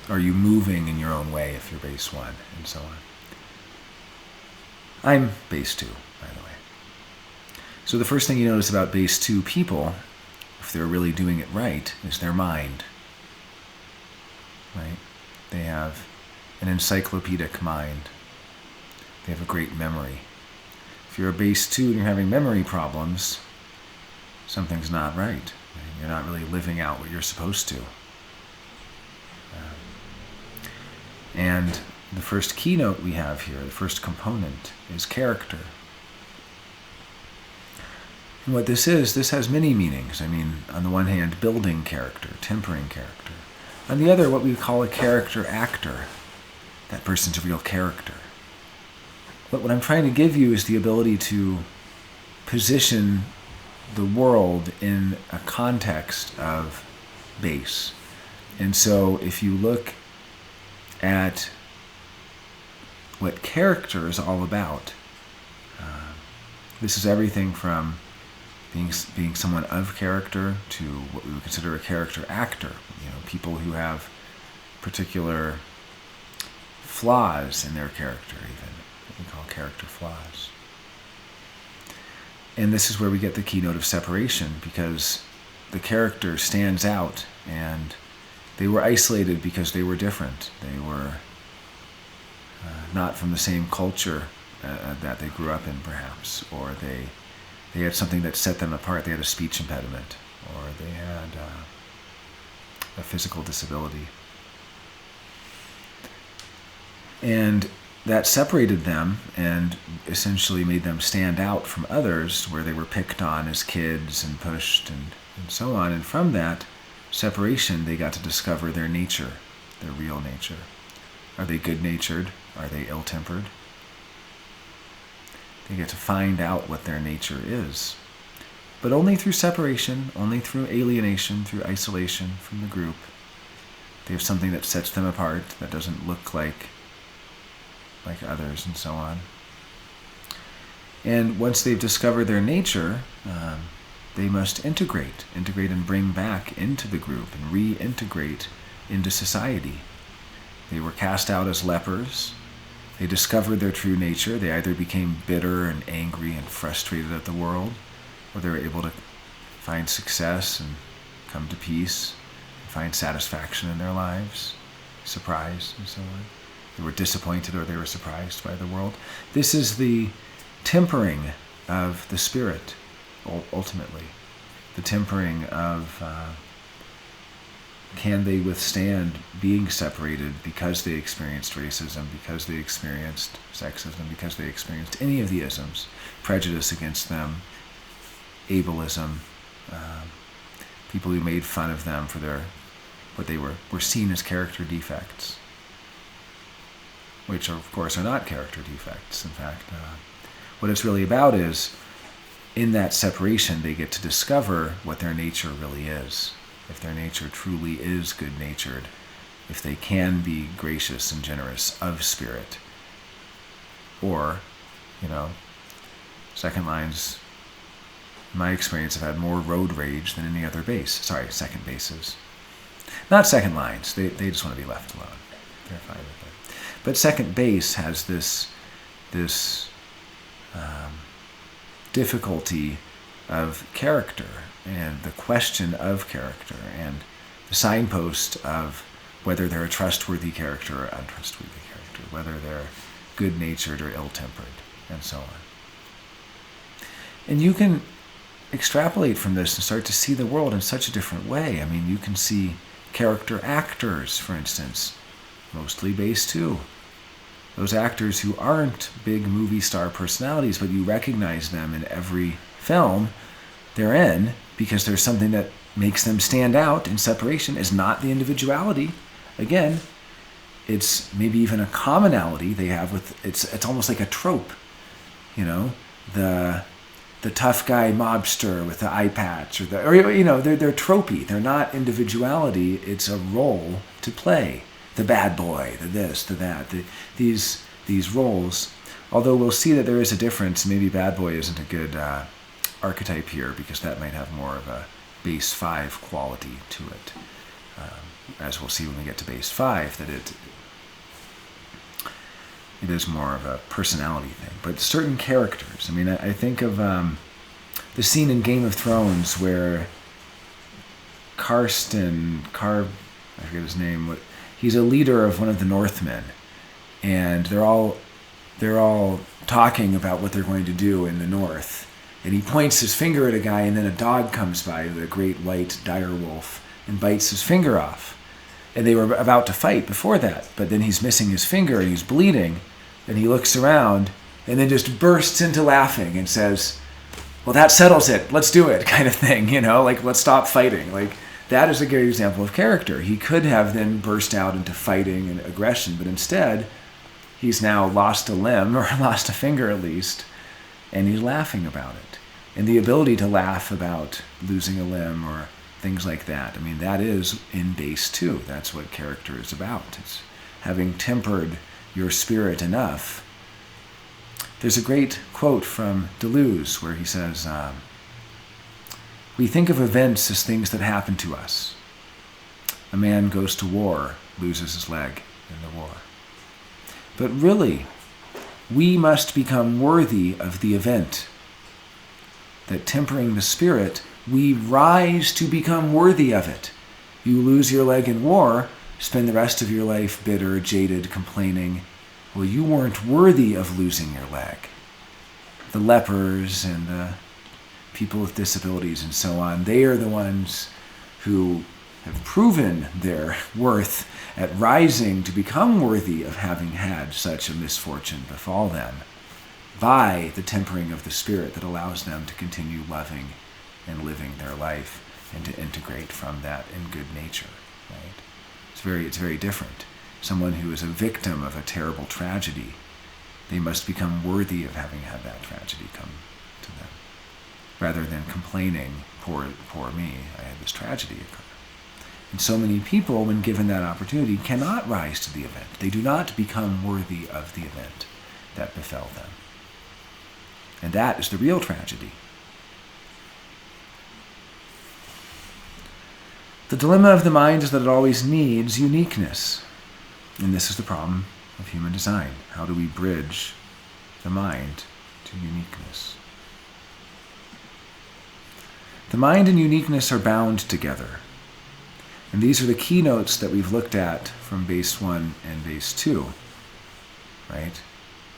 Are you moving in your own way if you're base 1, and so on? I'm base 2, by the way. So the first thing you notice about base 2 people, if they're really doing it right, is their mind. Right? They have an encyclopedic mind. They have a great memory. If you're a base 2 and you're having memory problems, something's not right. You're not really living out what you're supposed to. And the first keynote we have here, the first component, is character. And what this has many meanings. I mean, on the one hand, building character, tempering character. On the other, what we call a character actor. That person's a real character. But what I'm trying to give you is the ability to position the world in a context of base. And so if you look at what character is all about, this is everything from being someone of character to what we would consider a character actor. You know, people who have particular flaws in their character, even what we call character flaws. And this is where we get the keynote of separation, because the character stands out, and they were isolated because they were different. They were not from the same culture that they grew up in, perhaps, or they had something that set them apart. They had a speech impediment, or they had a physical disability. And that separated them and essentially made them stand out from others, where they were picked on as kids and pushed and so on. And from that separation, they got to discover their nature, their real nature. Are they good-natured? Are they ill-tempered? They get to find out what their nature is. But only through separation, only through alienation, through isolation from the group. They have something that sets them apart, that doesn't look like others, and so on. And once they've discovered their nature, they must integrate and bring back into the group and reintegrate into society. They were cast out as lepers. They discovered their true nature. They either became bitter and angry and frustrated at the world, or they were able to find success and come to peace and find satisfaction in their lives, surprise, and so on. They were disappointed or they were surprised by the world. This is the tempering of the spirit, ultimately. The tempering of can they withstand being separated because they experienced racism, because they experienced sexism, because they experienced any of the isms, prejudice against them, ableism, people who made fun of them for what they were seen as character defects, which of course are not character defects. In fact, what it's really about is in that separation, they get to discover what their nature really is. If their nature truly is good-natured, if they can be gracious and generous of spirit. Or, second lines, in my experience, have had more road rage than any other base. Sorry, second bases. Not second lines. They just want to be left alone. They're fine with it. But second base has this difficulty of character and the question of character and the signpost of whether they're a trustworthy character or untrustworthy character, whether they're good-natured or ill-tempered, and so on. And you can extrapolate from this and start to see the world in such a different way. I mean, you can see character actors, for instance, mostly base 2. Those actors who aren't big movie star personalities, but you recognize them in every film they're in because there's something that makes them stand out in separation is not the individuality. Again, it's maybe even a commonality they have with, it's almost like a trope, the tough guy mobster with the eye patch they're tropey. They're not individuality. It's a role to play. The bad boy, the this, the that, these roles. Although we'll see that there is a difference. Maybe bad boy isn't a good archetype here because that might have more of a base 5 quality to it. As we'll see when we get to base 5, that it is more of a personality thing. But certain characters, I mean, I think of the scene in Game of Thrones where I forget his name, he's a leader of one of the Northmen, and they're all talking about what they're going to do in the north. And he points his finger at a guy, and then a dog comes by, the great white dire wolf, and bites his finger off. And they were about to fight before that, but then he's missing his finger and he's bleeding, and he looks around and then just bursts into laughing and says, "Well, that settles it. Let's do it," kind of thing, let's stop fighting. That is a great example of character. He could have then burst out into fighting and aggression, but instead, he's now lost a limb, or lost a finger at least, and he's laughing about it. And the ability to laugh about losing a limb or things like that, I mean, that is in base 2. That's what character is about. It's having tempered your spirit enough. There's a great quote from Deleuze where he says, we think of events as things that happen to us. A man goes to war, loses his leg in the war. But really, we must become worthy of the event. That tempering the spirit, we rise to become worthy of it. You lose your leg in war, spend the rest of your life bitter, jaded, complaining. Well, you weren't worthy of losing your leg. The lepers and the people with disabilities and so on, they are the ones who have proven their worth at rising to become worthy of having had such a misfortune befall them by the tempering of the spirit that allows them to continue loving and living their life and to integrate from that in good nature. Right? It's very different. Someone who is a victim of a terrible tragedy, they must become worthy of having had that tragedy come to them, rather than complaining, poor me, I had this tragedy occur. And so many people, when given that opportunity, cannot rise to the event. They do not become worthy of the event that befell them. And that is the real tragedy. The dilemma of the mind is that it always needs uniqueness. And this is the problem of human design. How do we bridge the mind to uniqueness? The mind and uniqueness are bound together. And these are the keynotes that we've looked at from base 1 and base 2. Right?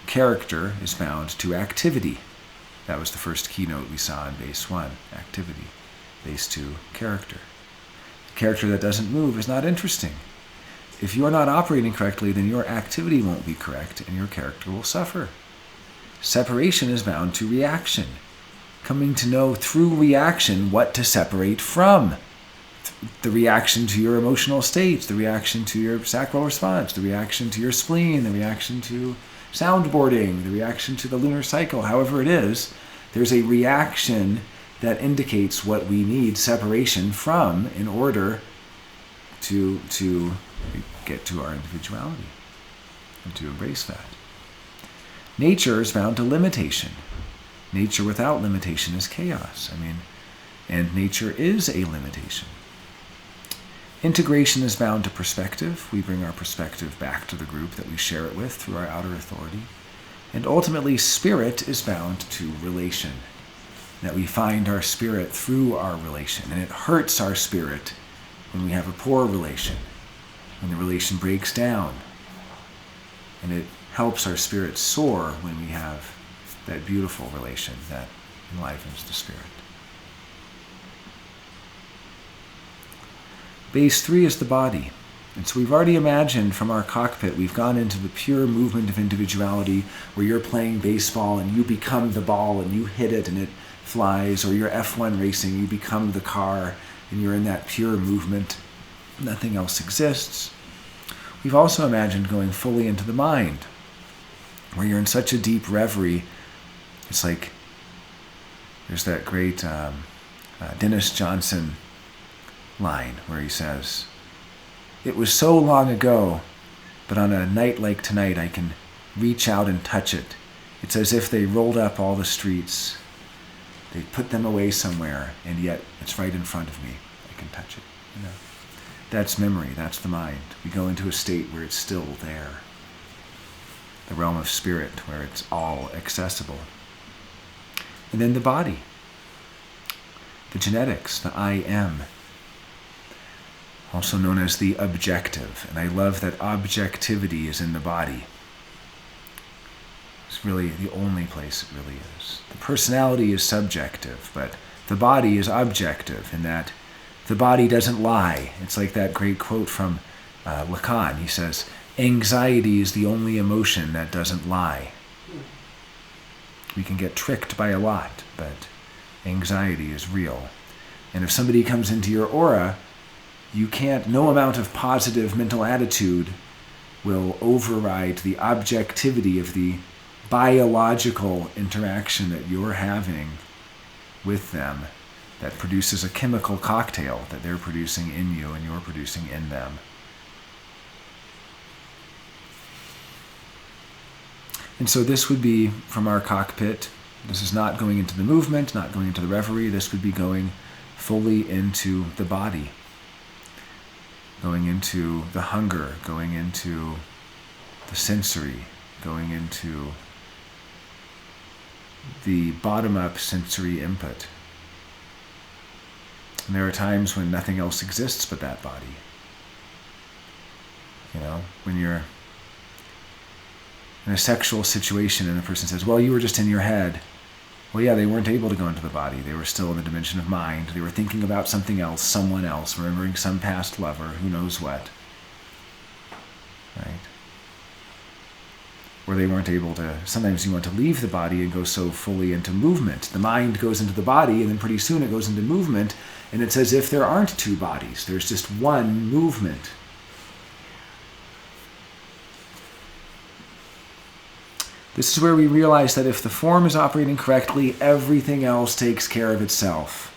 Character is bound to activity. That was the first keynote we saw in base 1, activity. Base 2, character. The character that doesn't move is not interesting. If you are not operating correctly, then your activity won't be correct and your character will suffer. Separation is bound to reaction. Coming to know through reaction what to separate from. The reaction to your emotional states, the reaction to your sacral response, the reaction to your spleen, the reaction to soundboarding, the reaction to the lunar cycle, however it is, There's a reaction that indicates what we need separation from in order to get to our individuality and to embrace that. Nature is bound to limitation. Nature without limitation is chaos. And nature is a limitation. Integration is bound to perspective. We bring our perspective back to the group that we share it with through our outer authority. And ultimately, spirit is bound to relation. That we find our spirit through our relation. And it hurts our spirit when we have a poor relation, when the relation breaks down. And it helps our spirit soar when we have that beautiful relation that enlivens the spirit. Base 3 is the body. And so we've already imagined from our cockpit, we've gone into the pure movement of individuality where you're playing baseball and you become the ball and you hit it and it flies, or you're F1 racing, you become the car and you're in that pure movement. Nothing else exists. We've also imagined going fully into the mind, where you're in such a deep reverie. It's like there's that great Dennis Johnson line where he says, "It was so long ago, but on a night like tonight I can reach out and touch it. It's as if they rolled up all the streets, they put them away somewhere, and yet it's right in front of me. I can touch it." That's memory, that's the mind. We go into a state where it's still there. The realm of spirit, where it's all accessible. And then the body. The genetics, the I am. Also known as the objective. And I love that objectivity is in the body. It's really the only place it really is. The personality is subjective, but the body is objective in that the body doesn't lie. It's like that great quote from Lacan. He says, "Anxiety is the only emotion that doesn't lie." We can get tricked by a lot, but anxiety is real. And if somebody comes into your aura, no amount of positive mental attitude will override the objectivity of the biological interaction that you're having with them that produces a chemical cocktail that they're producing in you and you're producing in them. And so this would be from our cockpit. This is not going into the movement, not going into the reverie. This would be going fully into the body, going into the hunger, going into the sensory, going into the bottom-up sensory input. And there are times when nothing else exists but that body. When you're in a sexual situation and the person says, "Well, you were just in your head." Well, yeah, they weren't able to go into the body. They were still in the dimension of mind. They were thinking about something else, someone else, remembering some past lover, who knows what. Right? Or they weren't able to, sometimes you want to leave the body and go so fully into movement. The mind goes into the body and then pretty soon it goes into movement, and it's as if there aren't two bodies. There's just one movement. This is where we realize that if the form is operating correctly, everything else takes care of itself.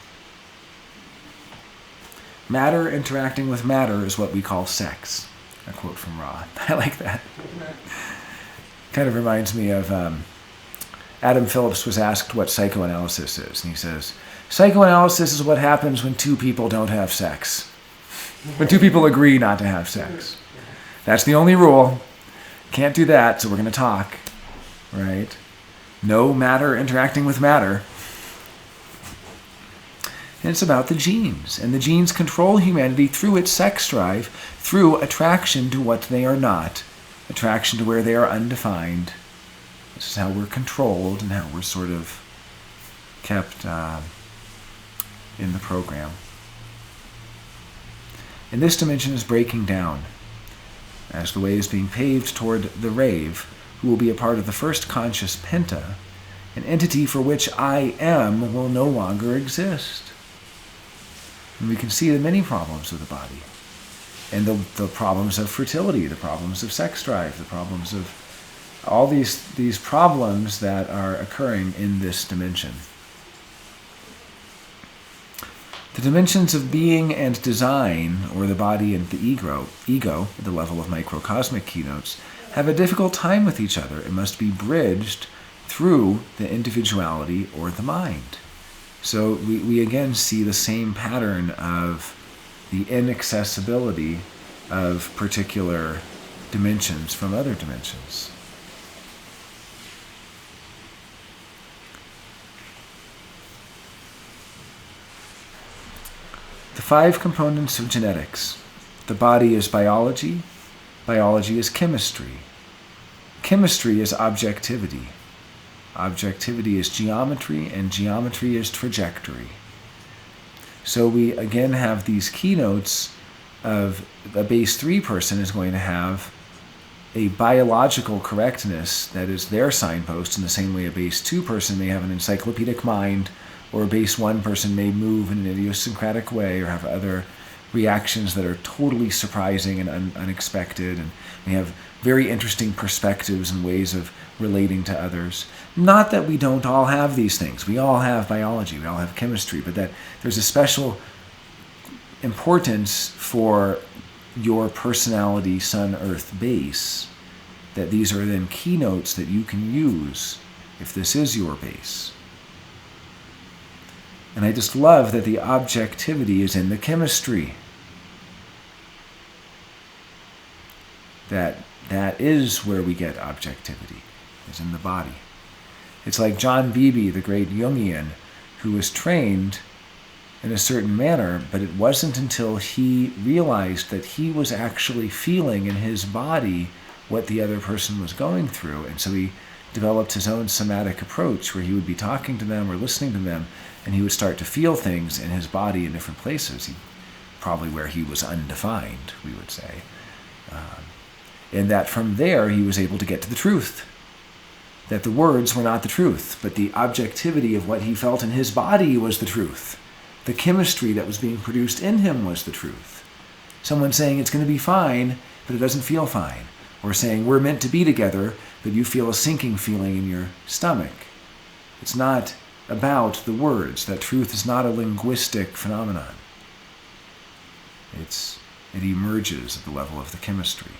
Matter interacting with matter is what we call sex. A quote from Ra. I like that. Kind of reminds me of Adam Phillips was asked what psychoanalysis is, and he says, "Psychoanalysis is what happens when two people don't have sex. When two people agree not to have sex. That's the only rule. Can't do that, so we're going to talk." Right? No matter interacting with matter. And it's about the genes. And the genes control humanity through its sex drive, through attraction to what they are not, attraction to where they are undefined. This is how we're controlled and how we're sort of kept in the program. And this dimension is breaking down as the way is being paved toward the rave, who will be a part of the first conscious penta, an entity for which I am will no longer exist. And we can see the many problems of the body, and the problems of fertility, the problems of sex drive, the problems of all these problems that are occurring in this dimension. The dimensions of being and design, or the body and the ego, at the level of microcosmic keynotes, have a difficult time with each other. It must be bridged through the individuality or the mind. So we again see the same pattern of the inaccessibility of particular dimensions from other dimensions. The 5 components of genetics. The body is biology. Biology is chemistry. Chemistry is objectivity. Objectivity is geometry, and geometry is trajectory. So we again have these keynotes of a base 3 person is going to have a biological correctness that is their signpost, in the same way a base 2 person may have an encyclopedic mind, or a base 1 person may move in an idiosyncratic way or have other reactions that are totally surprising and unexpected, and may have very interesting perspectives and ways of relating to others. Not that we don't all have these things. We all have biology, we all have chemistry, but that there's a special importance for your personality Sun-Earth base, that these are then keynotes that you can use if this is your base. And I just love that the objectivity is in the chemistry. That is where we get objectivity, is in the body. It's like John Beebe, the great Jungian, who was trained in a certain manner, but it wasn't until he realized that he was actually feeling in his body what the other person was going through. And so he developed his own somatic approach, where he would be talking to them or listening to them, and he would start to feel things in his body in different places, probably where he was undefined, we would say. And that from there he was able to get to the truth. That the words were not the truth, but the objectivity of what he felt in his body was the truth. The chemistry that was being produced in him was the truth. Someone saying it's going to be fine, but it doesn't feel fine. Or saying we're meant to be together, but you feel a sinking feeling in your stomach. It's not about the words. That truth is not a linguistic phenomenon. It emerges at the level of the chemistry.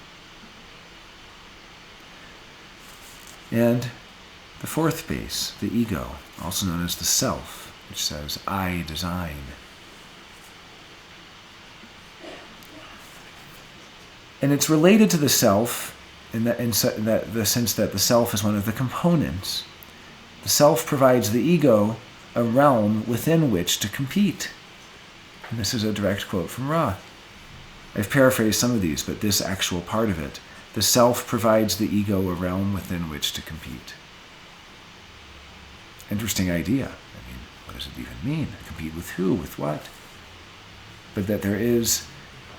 And the 4th base, the ego, also known as the self, which says, I design. And it's related to the self in the sense that the self is one of the components. The self provides the ego a realm within which to compete. And this is a direct quote from Ra. I've paraphrased some of these, but this actual part of it. The self provides the ego a realm within which to compete. Interesting idea. I mean, what does it even mean? Compete with who? With what? But that there is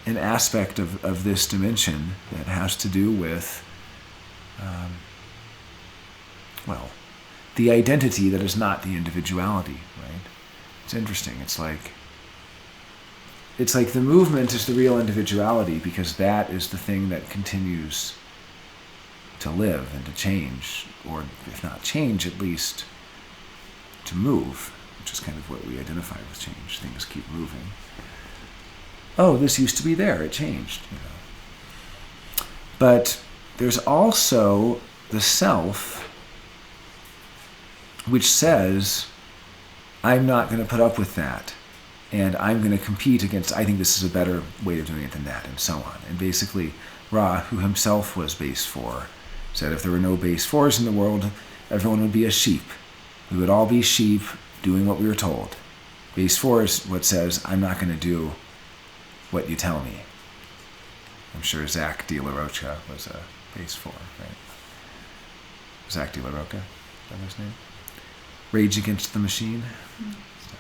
an aspect of this dimension that has to do with, the identity that is not the individuality, right? It's interesting. It's like the movement is the real individuality, because that is the thing that continues to live and to change, or if not change, at least to move, which is kind of what we identify with change. Things keep moving. Oh, this used to be there, it changed, But there's also the self, which says, I'm not going to put up with that, and I'm going to compete against, I think this is a better way of doing it than that, and so on. And basically, Ra, who himself was base 4, said if there were no base 4s in the world, everyone would be a sheep. We would all be sheep doing what we were told. Base 4 is what says, I'm not going to do what you tell me. I'm sure Zach De La Rocha was a base 4, right? Zach De La Rocha, is that his name? Rage Against the Machine. So,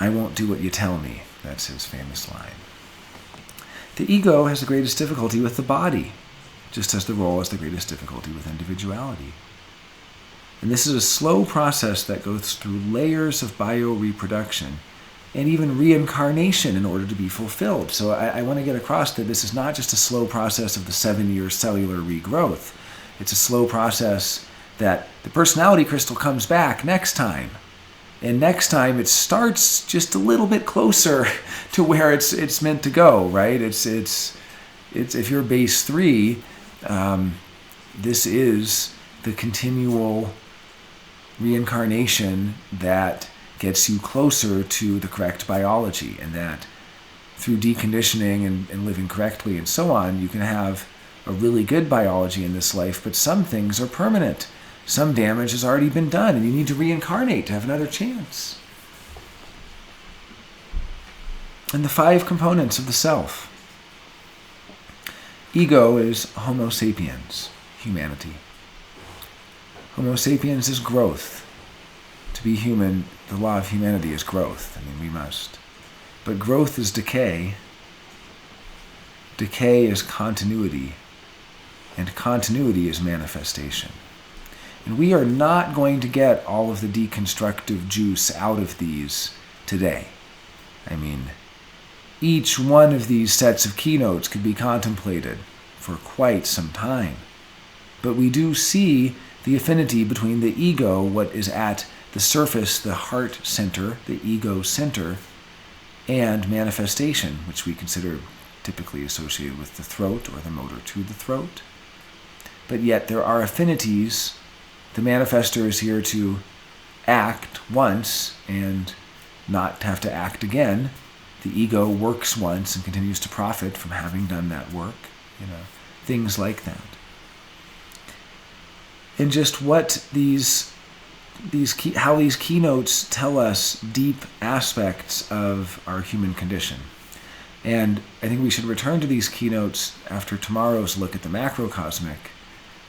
I won't do what you tell me. That's his famous line. The ego has the greatest difficulty with the body, just as the role has the greatest difficulty with individuality. And this is a slow process that goes through layers of bioreproduction and even reincarnation in order to be fulfilled. So I want to get across that this is not just a slow process of the 7-year cellular regrowth. It's a slow process that the personality crystal comes back next time. And next time it starts just a little bit closer to where it's meant to go, right? It's if you're base 3, this is the continual reincarnation that gets you closer to the correct biology, and that through deconditioning and living correctly and so on, you can have a really good biology in this life, but some things are permanent. Some damage has already been done, and you need to reincarnate to have another chance. And the 5 components of the self. Ego is Homo sapiens, humanity. Homo sapiens is growth. To be human, the law of humanity is growth. I mean, we must. But growth is decay. Decay is continuity. And continuity is manifestation. And we are not going to get all of the deconstructive juice out of these today. I mean, each one of these sets of keynotes could be contemplated for quite some time. But we do see the affinity between the ego, what is at the surface, the heart center, the ego center, and manifestation, which we consider typically associated with the throat or the motor to the throat. But yet there are affinities. The manifester is here to act once and not have to act again. The ego works once and continues to profit from having done that work. Things like that. And just what how these keynotes tell us deep aspects of our human condition. And I think we should return to these keynotes after tomorrow's look at the macrocosmic,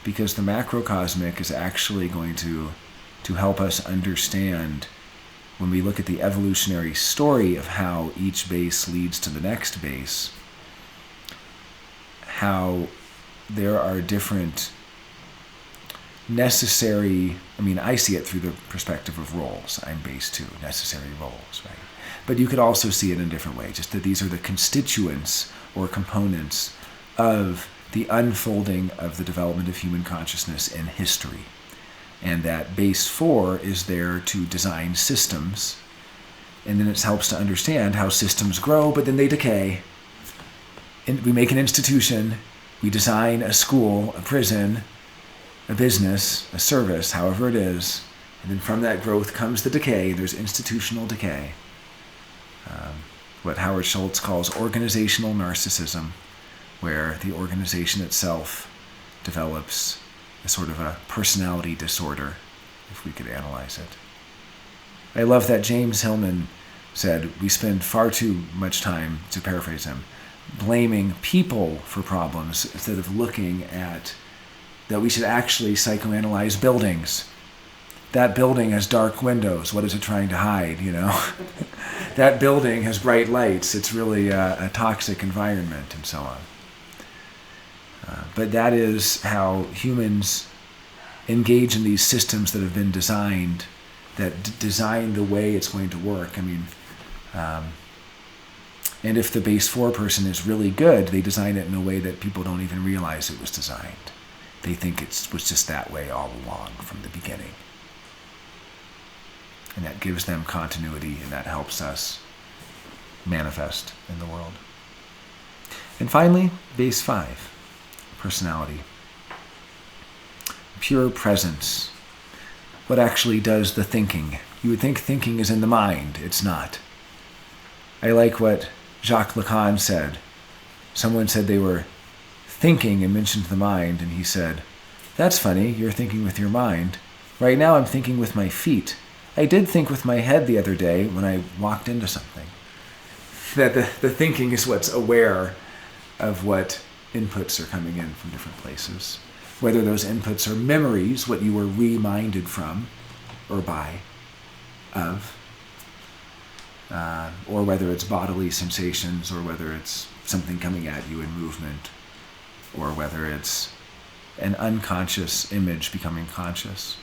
because the macrocosmic is actually going to help us understand, when we look at the evolutionary story of how each base leads to the next base, how there are different necessary, I see it through the perspective of roles. I'm base 2, necessary roles, right? But you could also see it in a different way, just that these are the constituents or components of the unfolding of the development of human consciousness in history. And that base 4 is there to design systems, and then it helps to understand how systems grow, but then they decay. And we make an institution, we design a school, a prison, a business, a service, however it is, and then from that growth comes the decay. There's institutional decay. What Howard Schultz calls organizational narcissism, where the organization itself develops a sort of a personality disorder, if we could analyze it. I love that James Hillman said, we spend far too much time, to paraphrase him, blaming people for problems instead of looking at that we should actually psychoanalyze buildings. That building has dark windows. What is it trying to hide, That building has bright lights. It's really a toxic environment, and so on. But that is how humans engage in these systems that have been designed, that design the way it's going to work. And if the base 4 person is really good, they design it in a way that people don't even realize it was designed. They think it was just that way all along from the beginning. And that gives them continuity, and that helps us manifest in the world. And finally, base 5, personality. Pure presence. What actually does the thinking? You would think thinking is in the mind. It's not. I like what Jacques Lacan said. Someone said they were thinking and mentioned the mind, and he said, "That's funny, you're thinking with your mind. Right now I'm thinking with my feet. I did think with my head the other day when I walked into something." That the thinking is what's aware of what inputs are coming in from different places. Whether those inputs are memories, what you were reminded from or by, of, or whether it's bodily sensations, or whether it's something coming at you in movement, or whether it's an unconscious image becoming conscious.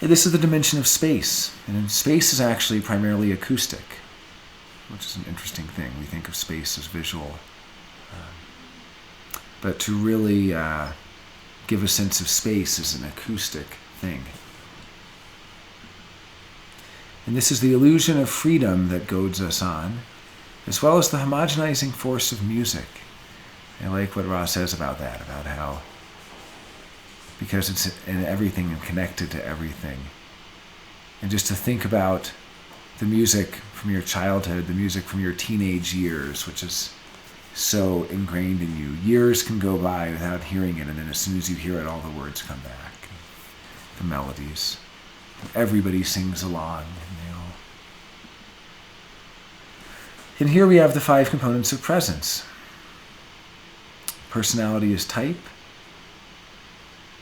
And this is the dimension of space. And space is actually primarily acoustic, which is an interesting thing. We think of space as visual. but to really give a sense of space as an acoustic thing. And this is the illusion of freedom that goads us on, as well as the homogenizing force of music. I like what Ra says about that, about how, because it's in everything and connected to everything. And just to think about the music from your childhood, the music from your teenage years, which is so ingrained in you. Years can go by without hearing it, and then as soon as you hear it, all the words come back, the melodies. Everybody sings along. And here we have the 5 components of presence. Personality is type.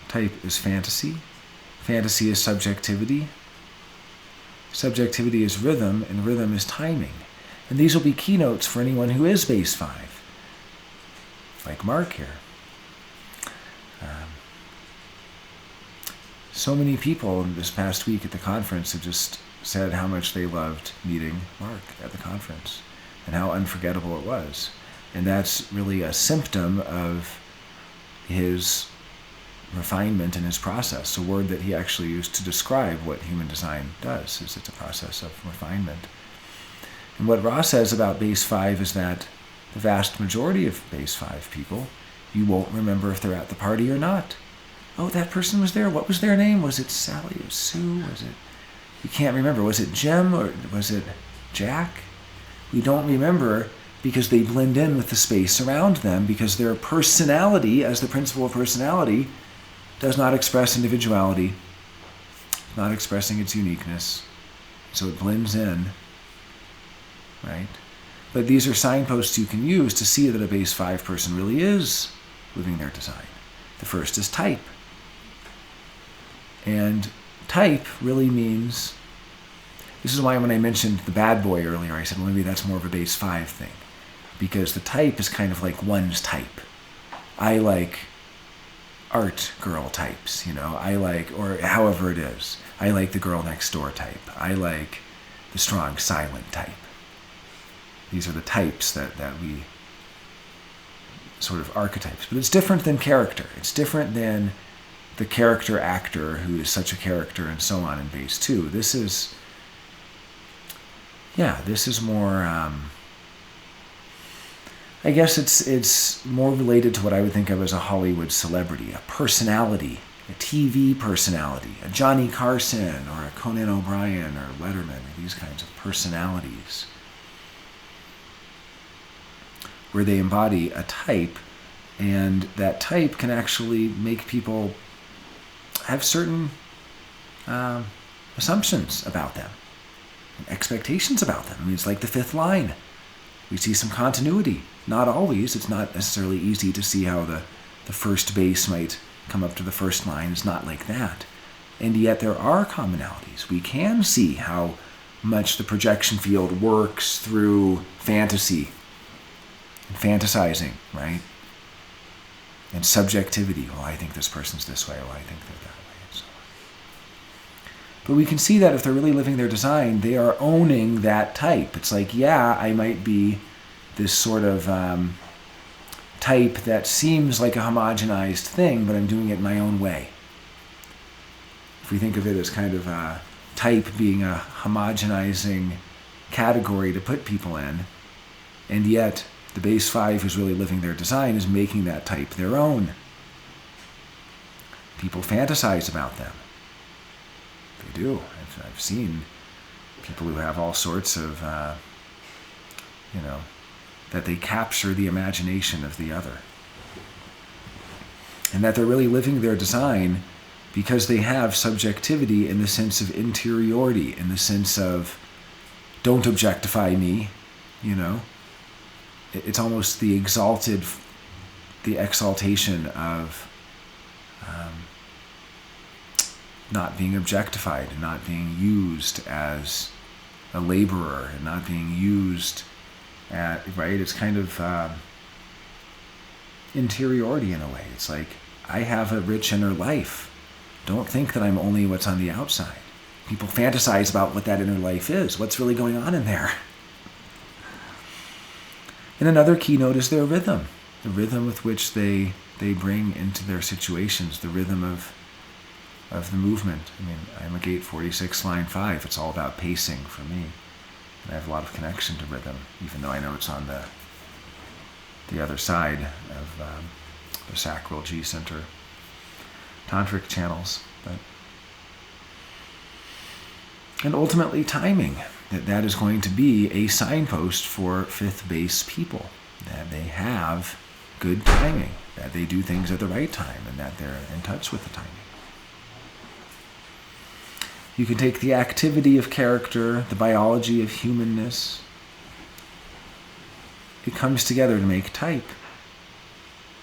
Type is fantasy. Fantasy is subjectivity. Subjectivity is rhythm, and rhythm is timing. And these will be keynotes for anyone who is base 5, like Mark here. So many people in this past week at the conference have just said how much they loved meeting Mark at the conference and how unforgettable it was. And that's really a symptom of his refinement in his process, a word that he actually used to describe what human design does, is it's a process of refinement. And what Ra says about base 5 is that the vast majority of base 5 people, you won't remember if they're at the party or not. Oh, that person was there. What was their name? Was it Sally or Sue? Was it? You can't remember. Was it Jim or was it Jack? We don't remember because they blend in with the space around them, because their personality, as the principle of personality, does not express individuality, not expressing its uniqueness. So it blends in, right? But these are signposts you can use to see that a base 5 person really is living their design. The first is type. And type really means, this is why when I mentioned the bad boy earlier, I said, well, maybe that's more of a base 5 thing. Because the type is kind of like one's type. I like art girl types, I like, or however it is. I like the girl next door type. I like the strong silent type. These are the types that we sort of archetypes. But it's different than character. It's different than the character actor who is such a character and so on in base 2. This is more, I guess it's more related to what I would think of as a Hollywood celebrity, a personality, a TV personality, a Johnny Carson or a Conan O'Brien or Letterman, or these kinds of personalities, where they embody a type, and that type can actually make people have certain assumptions about them, and expectations about them. I mean, it's like the 5th line. We see some continuity. Not always. It's not necessarily easy to see how the first base might come up to the first line. It's not like that. And yet there are commonalities. We can see how much the projection field works through fantasy and fantasizing, right? And subjectivity. Well, I think this person's this way. Well, I think they're that way. And so on. But we can see that if they're really living their design, they are owning that type. It's like, yeah, I might be this sort of type that seems like a homogenized thing, but I'm doing it my own way. If we think of it as kind of a type being a homogenizing category to put people in, and yet the base 5 who's really living their design is making that type their own. People fantasize about them. They do. I've seen people who have all sorts of, that they capture the imagination of the other. And that they're really living their design because they have subjectivity in the sense of interiority, in the sense of, don't objectify me, It's almost the exaltation of not being objectified and not being used as a laborer and not being used right? It's kind of interiority in a way. It's like, I have a rich inner life. Don't think that I'm only what's on the outside. People fantasize about what that inner life is. What's really going on in there? And another keynote is their rhythm. the rhythm with which they bring into their situations, the rhythm of the movement. I mean, I'm a gate 46, line 5. It's all about pacing for me. And I have a lot of connection to rhythm, even though I know it's on the other side of the sacral G center tantric channels. And ultimately timing, that is going to be a signpost for fifth base people, that they have good timing, that they do things at the right time, and that they're in touch with the timing. You can take the activity of character, the biology of humanness. It comes together to make type.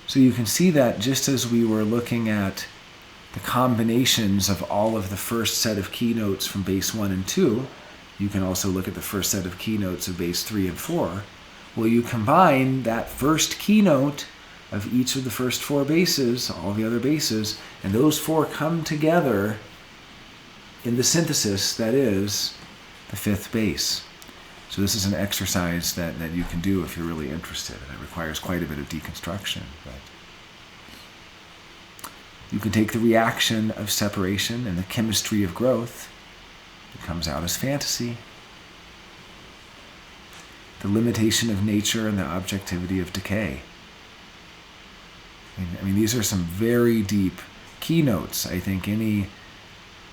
So you can see that just as we were looking at the combinations of all of the first set of keynotes from base 1 and 2, you can also look at the first set of keynotes of base 3 and 4. Well, you combine that first keynote of each of the first 4 bases, all the other bases, and those 4 come together in the synthesis that is the fifth base. So this is an exercise that you can do if you're really interested, and it requires quite a bit of deconstruction. But you can take the reaction of separation and the chemistry of growth. It comes out as fantasy. The limitation of nature and the objectivity of decay. I mean, these are some very deep keynotes. I think any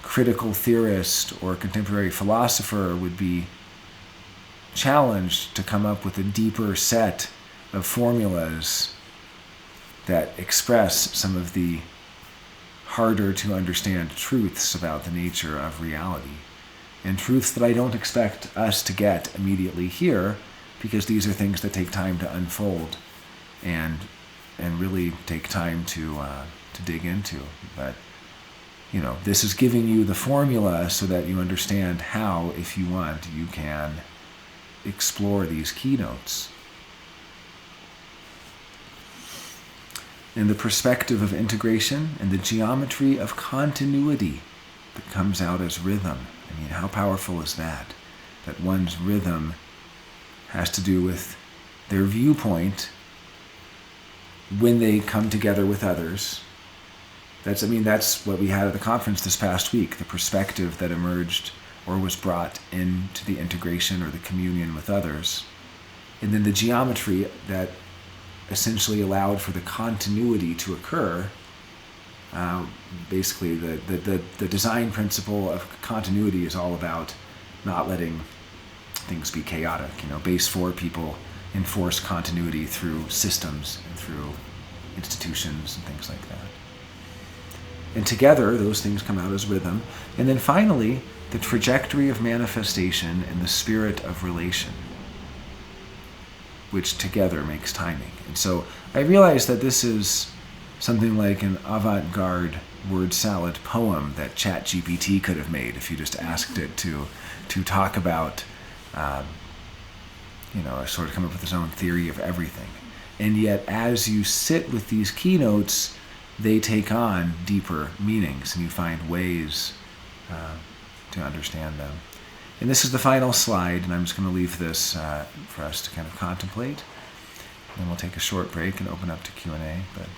critical theorist or contemporary philosopher would be challenged to come up with a deeper set of formulas that express some of the harder to understand truths about the nature of reality, and truths that I don't expect us to get immediately here, because these are things that take time to unfold and really take time to dig into. But this is giving you the formula so that you understand how, if you want, you can explore these keynotes. In the perspective of integration and the geometry of continuity that comes out as rhythm. I mean, how powerful is that? That one's rhythm has to do with their viewpoint when they come together with others. That's what we had at the conference this past week, the perspective that emerged or was brought into the integration or the communion with others. And then the geometry that essentially allowed for the continuity to occur. Basically, the design principle of continuity is all about not letting things be chaotic. Base 4 people enforce continuity through systems and through institutions and things like that. And together, those things come out as rhythm. And then finally, the trajectory of manifestation and the spirit of relation, which together makes timing. And so I realized that this is something like an avant-garde word salad poem that ChatGPT could have made if you just asked it to talk about, sort of come up with its own theory of everything. And yet, as you sit with these keynotes, they take on deeper meanings, and you find ways to understand them. And this is the final slide, and I'm just going to leave this for us to kind of contemplate. And then we'll take a short break and open up to Q&A. But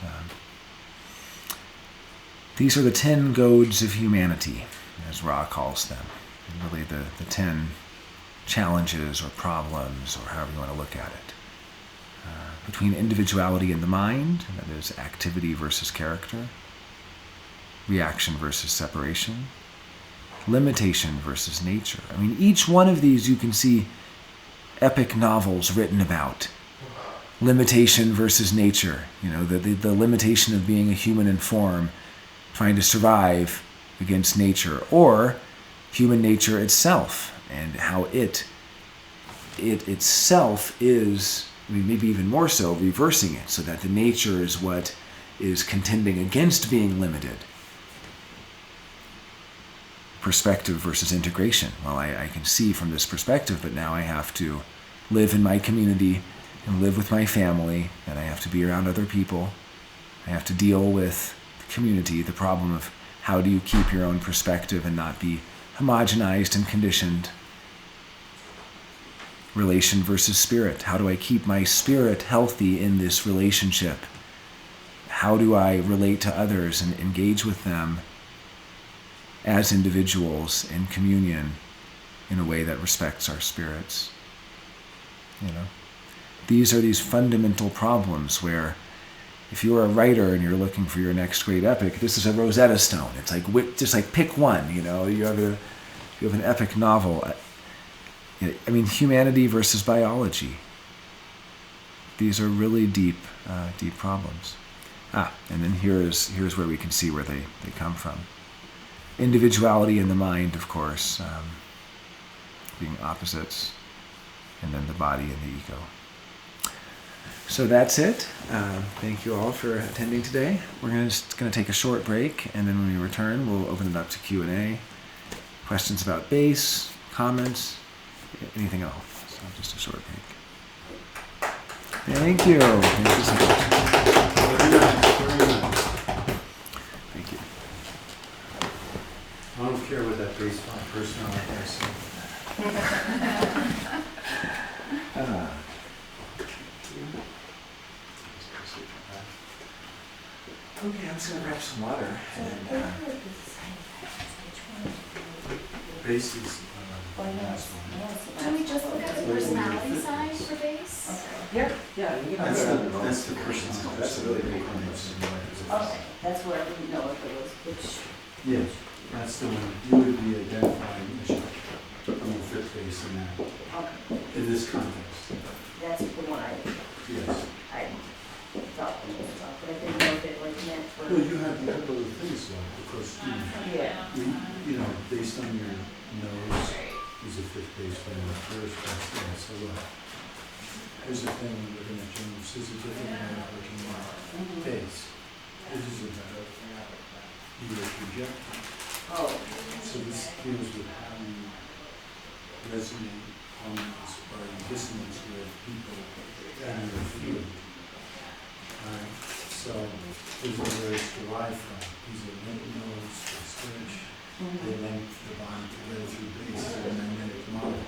these are the 10 goads of humanity, as Ra calls them. And really the 10 challenges or problems, or however you want to look at it. Between individuality and the mind, that is activity versus character, reaction versus separation, limitation versus nature. I mean, each one of these you can see epic novels written about. Limitation versus nature, the limitation of being a human in form, trying to survive against nature, or human nature itself, and how it itself is, maybe even more so, reversing it, so that the nature is what is contending against being limited. Perspective versus integration. Well, I can see from this perspective, but now I have to live in my community and live with my family, and I have to be around other people. I have to deal with the community, the problem of how do you keep your own perspective and not be homogenized and conditioned. relation versus spirit. How do I keep my spirit healthy in this relationship? How do I relate to others and engage with them as individuals in communion in a way that respects our spirits? You know, these are these fundamental problems where if you're a writer and you're looking for your next great epic, this is a Rosetta Stone. It's like, just like pick one, you know, you have an epic novel. I mean, humanity versus biology. These are really deep problems. And then here's where we can see where they come from. Individuality and the mind, of course, being opposites, and then the body and the ego. So that's it. Thank you all for attending today. We're just going to take a short break, and then when we return, we'll open it up to Q&A, questions about bass, comments, anything else. So just a short break. Thank you. Thank you so much.
Very nice, very nice.
Thank you.
I don't care what that bass personality is.
Okay, I'm just going to grab some water. And,
Bass is.
Can we just look at the personality side for bass?
Yeah, yeah. You
That's
know,
the personality. That's a really big one.
okay, that's where I didn't know if it was which.
Yeah, that's the one. You would be identifying Bishop. I'm a fifth bass in that,
Okay,
in this context.
that's the one
Yes.
I thought it was about, but I didn't know if it like meant for.
Well, you have other things though, because
Yeah.
you know, based on your nose, is a fifth bass player, first bass player. So here's the thing when we're looking at James. This is a different way of looking at bass. This is a better trajectory.
Oh,
So this deals with how you resonate, harmonize, or in dissonance with people and your feeling. Alright, so this is where it's derived from. These are lymph nodes, they stretch, they link the body together through bass, and magnetic model.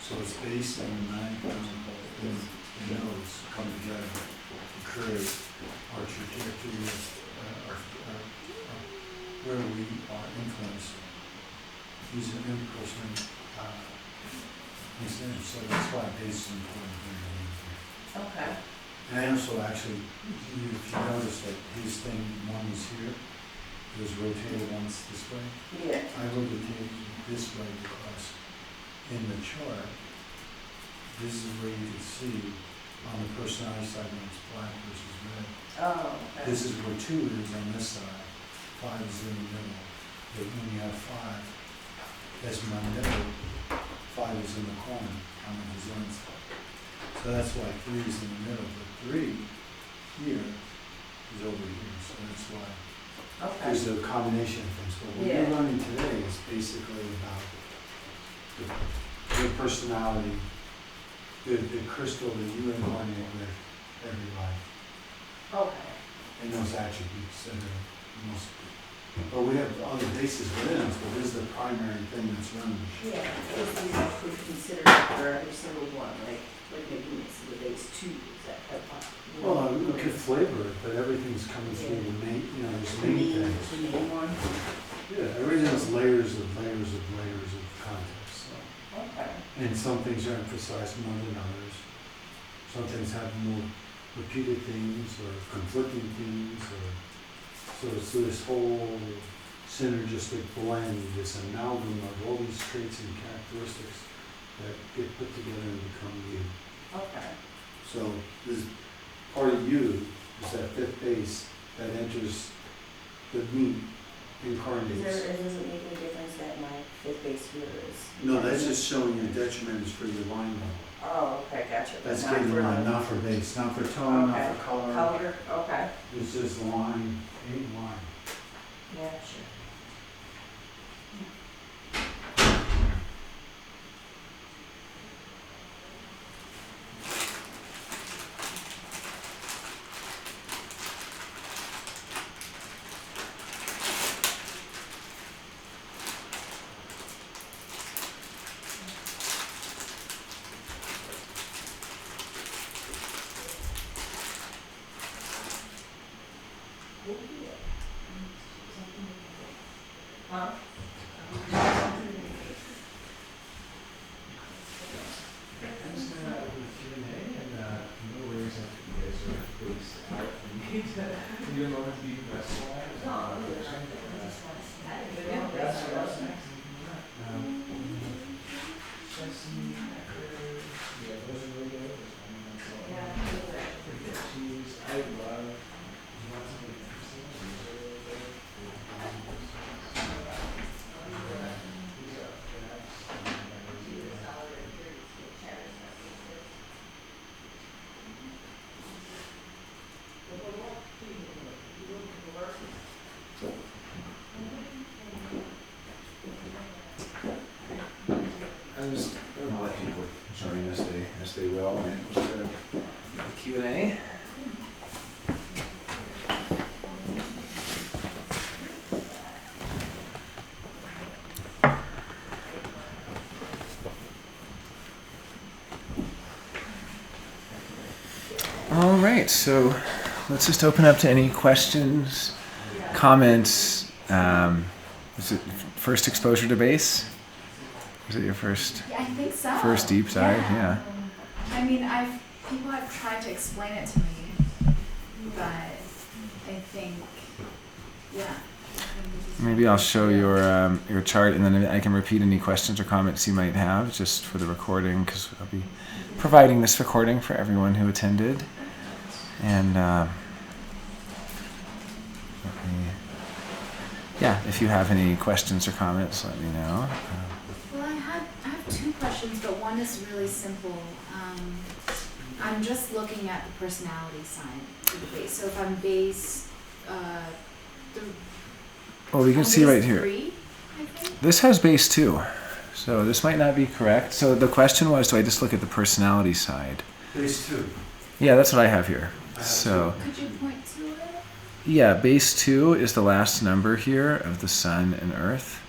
So it's based on the magnetic model, and the nodes come together to create our trajectory of where we are influenced using impersonal instead. So that's why bass is important here.
okay.
And I also actually, if you notice that his thing, one is here, it was rotated once this way.
Yeah.
I rotated this way because in the chart, this is where you can see on the personality side when it's black versus red.
Oh, okay.
This is where 2 is on this side, 5 is in the middle. But when you have 5, that's my middle, 5 is in the corner on the design side. So that's why 3 is in the middle, but 3 here is over here, so that's why
Okay.
there's a combination of things. But what
Yeah.
we're learning today is basically about your personality, the crystal that you incarnate with every life,
Okay.
and those attributes that are most. But we have other bases within us, but this is the primary thing that's running.
Yeah, those things I could consider for every single one, like maybe it's the base 2, is that type of.
Well, we could flavor it, but everything's coming through the main, you know, there's
The
main
main,
things.
the main one?
Yeah, everything has layers of layers of layers of context. So.
Okay.
And some things are emphasized more than others. Some things have more repeated themes or conflicting themes, or so it's this whole synergistic blend, this amalgam of all these traits and characteristics that get put together and become you.
Okay.
So this part of you is that fifth base that enters the meat, incarnates.
It doesn't make any difference that my fifth base here is.
No, that's just showing your detriments for your line level.
Oh, okay, gotcha.
That's
Not
getting
for
line,
the-
not for base, not for tone,
Okay.
not for color.
Color, okay.
It's just line, 8 line.
Yeah, sure.
I'm just going to let people join as they will. And we'll start the Q&A. All right, so let's just open up to any questions, comments. Is it first exposure to bass? Was it your first
Yeah, I think so.
first deep dive? Yeah.
I mean, people have tried to explain it to me, but I think, yeah.
Maybe I'll show your chart, and then I can repeat any questions or comments you might have just for the recording, because I'll be providing this recording for everyone who attended. And if you have any questions or comments, let me know.
Well, I have two questions, but one is really simple. I'm just looking at the personality sign of the bass. So if I'm bass,
Well, we can see right here.
3, I think.
This has bass 2, so this might not be correct. So the question was, do I just look at the personality side?
Base 2.
Yeah, that's what I have here.
I have
So
Could you point to it?
yeah, base 2 is the last number here of the sun and earth.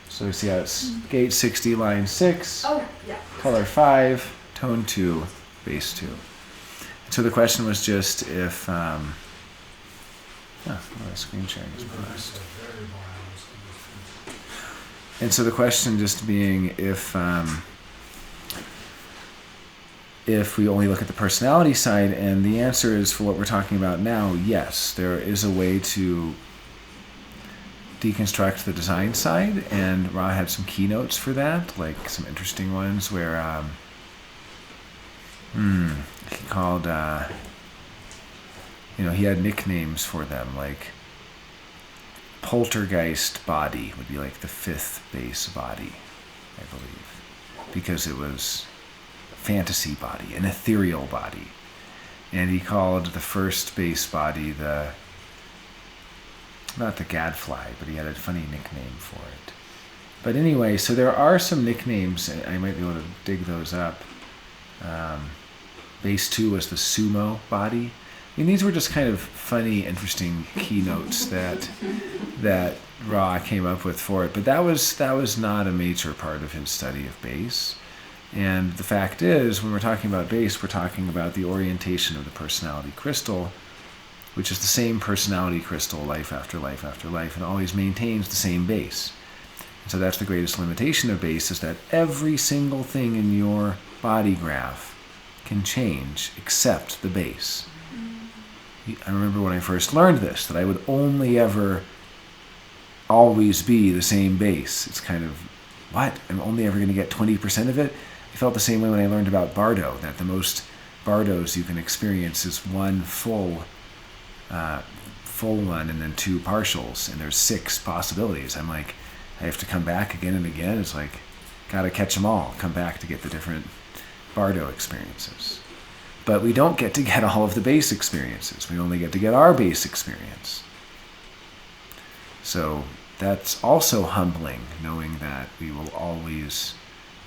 So you see how it's gate 60, line 6,
Oh, yeah.
color 5, tone 2, base 2. So the question was just if, my screen sharing is pressed. And so the question just being if we only look at the personality side, and the answer is, for what we're talking about now, yes, there is a way to deconstruct the design side, and Ra had some keynotes for that, like some interesting ones where he called, he had nicknames for them, like poltergeist body would be like the 5th bass body, I believe, because it was fantasy body, an ethereal body. And he called the first bass body not the gadfly, but he had a funny nickname for it. But anyway, so there are some nicknames, and I might be able to dig those up. Bass 2 was the sumo body. I mean, these were just kind of funny, interesting keynotes that Ra came up with for it. But that was not a major part of his study of bass. And the fact is, when we're talking about bass, we're talking about the orientation of the personality crystal, which is the same personality crystal life after life after life, and always maintains the same bass. And so that's the greatest limitation of bass, is that every single thing in your body graph can change except the bass. I remember when I first learned this, that I would only ever always be the same bass. It's kind of, what? I'm only ever going to get 20% of it? I felt the same way when I learned about bardo, that the most bardos you can experience is one full one and then 2 partials, and there's 6 possibilities. I'm like, I have to come back again and again. It's like, gotta catch them all, come back to get the different bardo experiences. But we don't get to get all of the bass experiences. We only get to get our bass experience. So that's also humbling, knowing that we will always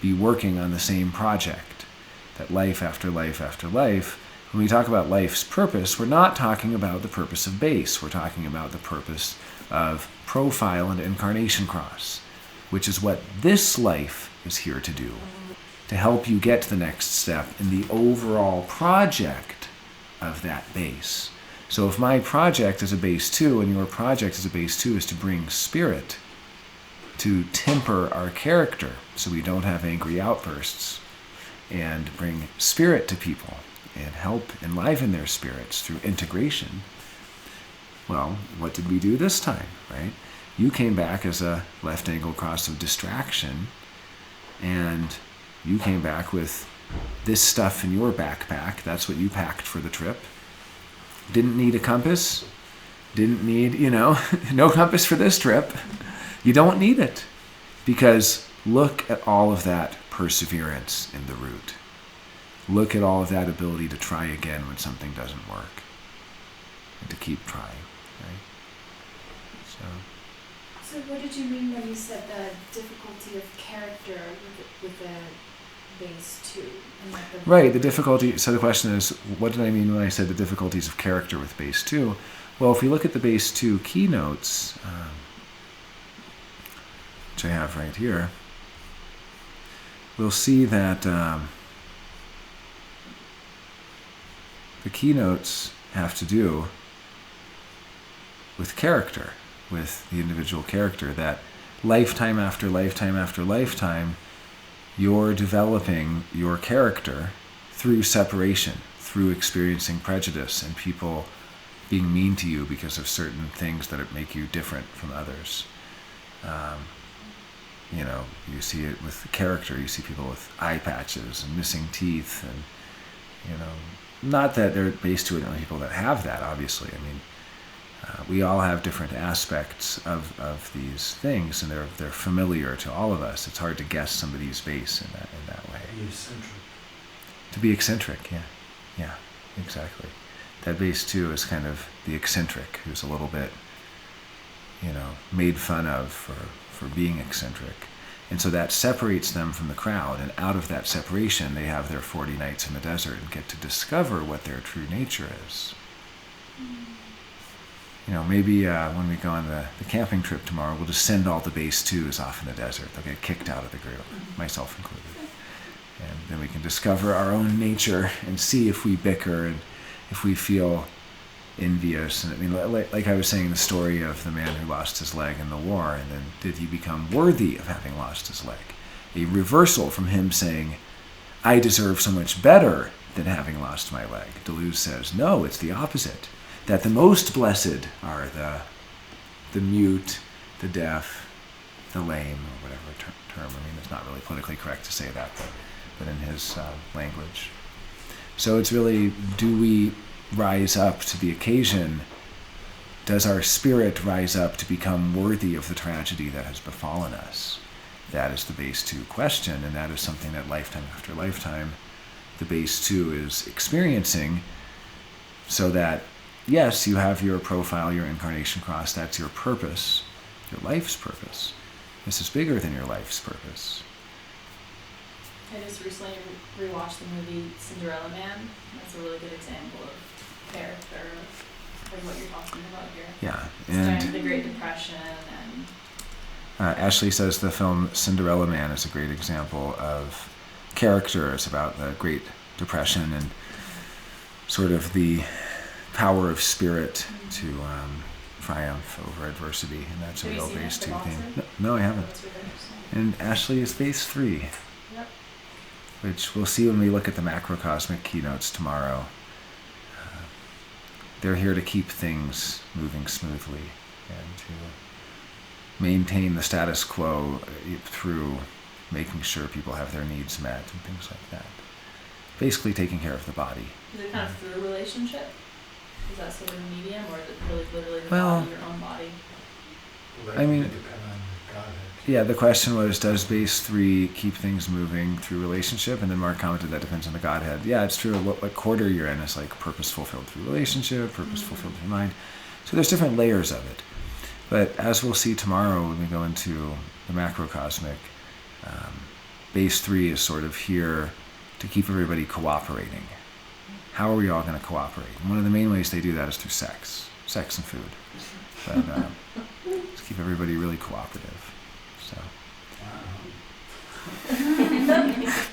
be working on the same project, that life after life after life. When we talk about life's purpose, we're not talking about the purpose of bass. We're talking about the purpose of profile and incarnation cross, which is what this life is here to do, to help you get to the next step in the overall project of that bass. So if my project is a bass 2 and your project is a bass 2 is to bring spirit, to temper our character so we don't have angry outbursts, and bring spirit to people, and help enliven their spirits through integration. Well, what did we do this time, right? You came back as a left angle cross of distraction, and you came back with this stuff in your backpack. That's what you packed for the trip. Didn't need a compass. Didn't need, no compass for this trip. You don't need it, because look at all of that perseverance in the route. Look at all of that ability to try again when something doesn't work, and to keep trying, right?
So what did you mean when you said the difficulty of character with the base 2?
Right, the difficulty. So the question is, what did I mean when I said the difficulties of character with base 2? Well, if we look at the base 2 keynotes, which I have right here, we'll see that the keynotes have to do with character, with the individual character, that lifetime after lifetime after lifetime, you're developing your character through separation, through experiencing prejudice and people being mean to you because of certain things that make you different from others. You see it with the character. You see people with eye patches and missing teeth, and not that they're based to it on people that have that, obviously. I mean, we all have different aspects of these things, and they're familiar to all of us. It's hard to guess somebody's base in that way.
Be eccentric.
To be eccentric, yeah, exactly. That base 2 is kind of the eccentric, who's a little bit, made fun of for being eccentric. And so that separates them from the crowd, and out of that separation, they have their 40 nights in the desert and get to discover what their true nature is. Maybe when we go on the camping trip tomorrow, we'll just send all the base 2s off in the desert. They'll get kicked out of the group, myself included. And then we can discover our own nature and see if we bicker and if we feel envious. And I mean, like I was saying, the story of the man who lost his leg in the war, and then did he become worthy of having lost his leg? A reversal from him saying, I deserve so much better than having lost my leg. Deleuze says, no, it's the opposite. That the most blessed are the mute, the deaf, the lame, or whatever term. I mean, it's not really politically correct to say that, but in his language. So it's really, do we rise up to the occasion? Does our spirit rise up to become worthy of the tragedy that has befallen us? That is the base 2 question, and that is something that lifetime after lifetime the base 2 is experiencing, so that yes, you have your profile, your incarnation cross, that's your purpose, your life's purpose. This is bigger than your life's purpose.
I just recently rewatched the movie Cinderella Man. That's a really good example of character, like what you're talking about here.
Yeah,
During
and
the Great Depression and...
Ashley says the film Cinderella Man is a great example of character. It's about the Great Depression and sort of the power of spirit to triumph over adversity, and that's a real base 2 theme. No, I haven't.
That's really interesting.
And Ashley is base 3,
Yep.
which we'll see when we look at the macrocosmic keynotes tomorrow. They're here to keep things moving smoothly and to maintain the status quo through making sure people have their needs met and things like that. Basically taking care of the body.
Is it kind of through a relationship? Is that sort of a medium, or is it really literally the
Well,
body, your own body?
Well,
I mean-
that could depend on the Godhead.
Yeah, the question was, does base 3 keep things moving through relationship? And then Mark commented that depends on the Godhead. Yeah, it's true. What quarter you're in is like purpose fulfilled through relationship, purpose fulfilled through mind. So there's different layers of it. But as we'll see tomorrow when we go into the macrocosmic, base 3 is sort of here to keep everybody cooperating. How are we all going to cooperate? And one of the main ways they do that is through sex and food. But just keep everybody really cooperative. So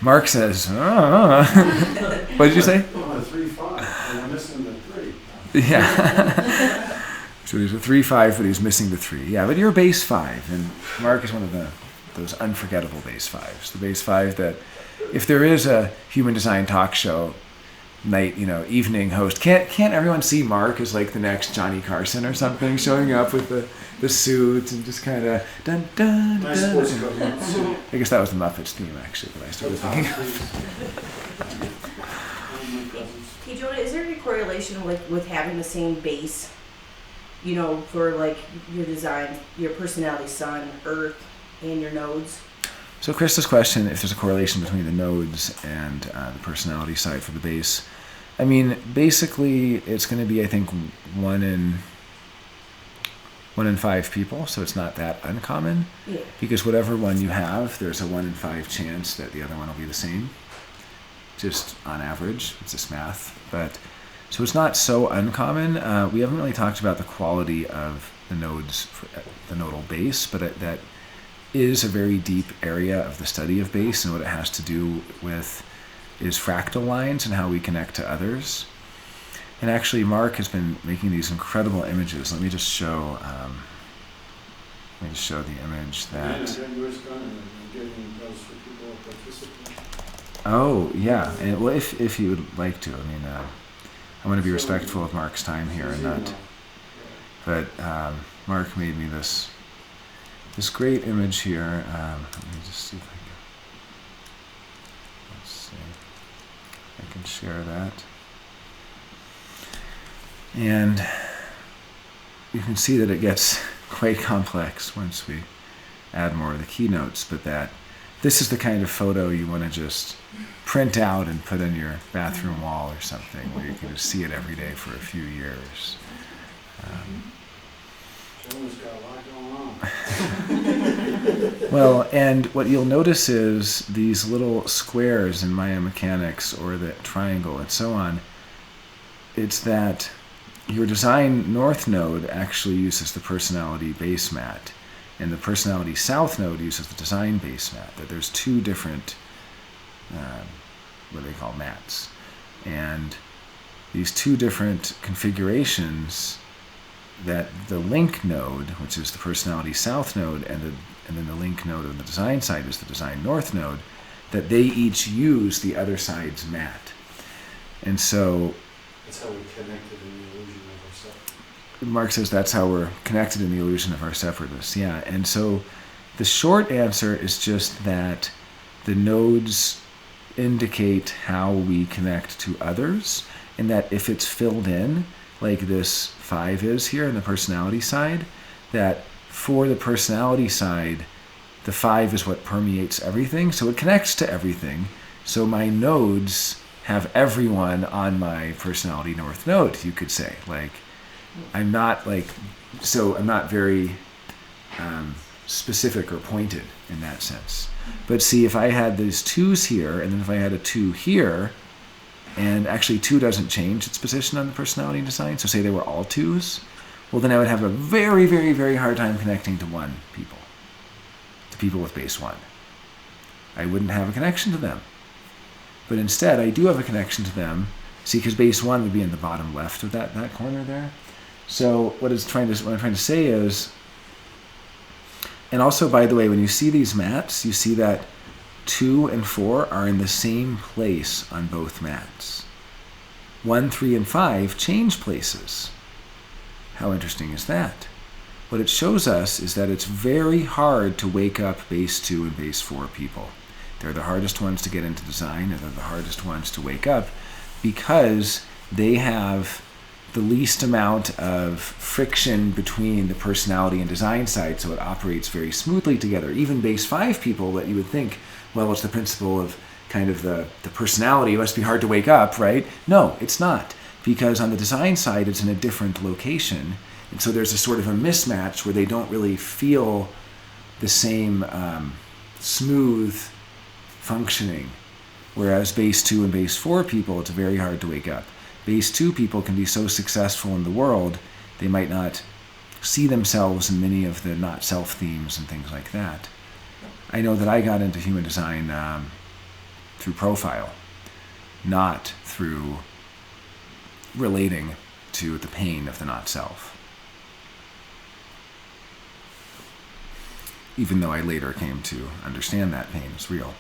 Mark says, what did you say?
Oh, a 3-5, and we're missing the 3.
Yeah. So there's a 3-5, but he's missing the 3. Yeah, but you're base 5, and Mark is one of those unforgettable base 5s. The base 5 that, if there is a human design talk show, night, evening host. Can't everyone see Mark as like the next Johnny Carson or something, showing up with the suit and just kind of dun dun
Nice
dun.
sports coat.
I guess that was the Muppets theme actually that I started thinking.
Hey Jonah, is there any correlation with having the same base, for like your design, your personality, sun, earth, and your nodes?
So Krista's question, if there's a correlation between the nodes and the personality side for the base. I mean, basically, it's going to be, I think, one in 5 people, so it's not that uncommon.
Yeah.
Because whatever one you have, there's a 1 in 5 chance that the other one will be the same. Just on average, it's just math. But so it's not so uncommon. We haven't really talked about the quality of the nodes, for the nodal base, but that is a very deep area of the study of base, and what it has to do with is fractal lines and how we connect to others. And actually, Mark has been making these incredible images. Let me just show the image that. Oh yeah, and well, if you would like to, I mean, I want to be respectful of Mark's time here and not. But Mark made me this great image here. Let me just see if let's see. I can share that. And you can see that it gets quite complex once we add more of the keynotes, but that this is the kind of photo you want to just print out and put on your bathroom wall or something, where you can just see it every day for a few years.
Jonah's got a lot going on.
Well, and what you'll notice is these little squares in Maya mechanics, or the triangle and so on, it's that your design north node actually uses the personality base mat, and the personality south node uses the design base mat. That there's 2 different, what they call mats. And these 2 different configurations, that the link node, which is the personality south node, and then the link node on the design side is the design north node, that they each use the other side's mat. And so
That's how we connected in the illusion of ourselves.
Mark says that's how we're connected in the illusion of our separateness. Yeah, and so the short answer is just that the nodes indicate how we connect to others, and that if it's filled in, like this 5 is here on the personality side, that for the personality side, the 5 is what permeates everything, so it connects to everything. So my nodes have everyone on my personality north node, you could say. Like, I'm not very specific or pointed in that sense. But see, if I had these 2s here, and then if I had a 2 here, and actually 2 doesn't change its position on the personality and design, so say they were all 2s, well then I would have a very, very, very hard time connecting to people with base 1. I wouldn't have a connection to them. But instead, I do have a connection to them. See, because base 1 would be in the bottom left of that corner there. So what I'm trying to say is, and also, by the way, when you see these mats, you see that 2 and 4 are in the same place on both mats. 1, 3, and 5 change places. How interesting is that? What it shows us is that it's very hard to wake up base 2 and base 4 people. They're the hardest ones to get into design, and they're the hardest ones to wake up because they have the least amount of friction between the personality and design side, so it operates very smoothly together. Even base 5 people that you would think, well, it's the principle of kind of the personality, it must be hard to wake up, right? No, it's not, because on the design side, it's in a different location, and so there's a sort of a mismatch where they don't really feel the same smooth functioning, whereas base 2 and base 4 people, it's very hard to wake up. Base 2 people can be so successful in the world, they might not see themselves in many of the not self themes and things like that. I know that I got into human design through profile, not through relating to the pain of the not self. Even though I later came to understand that pain is real.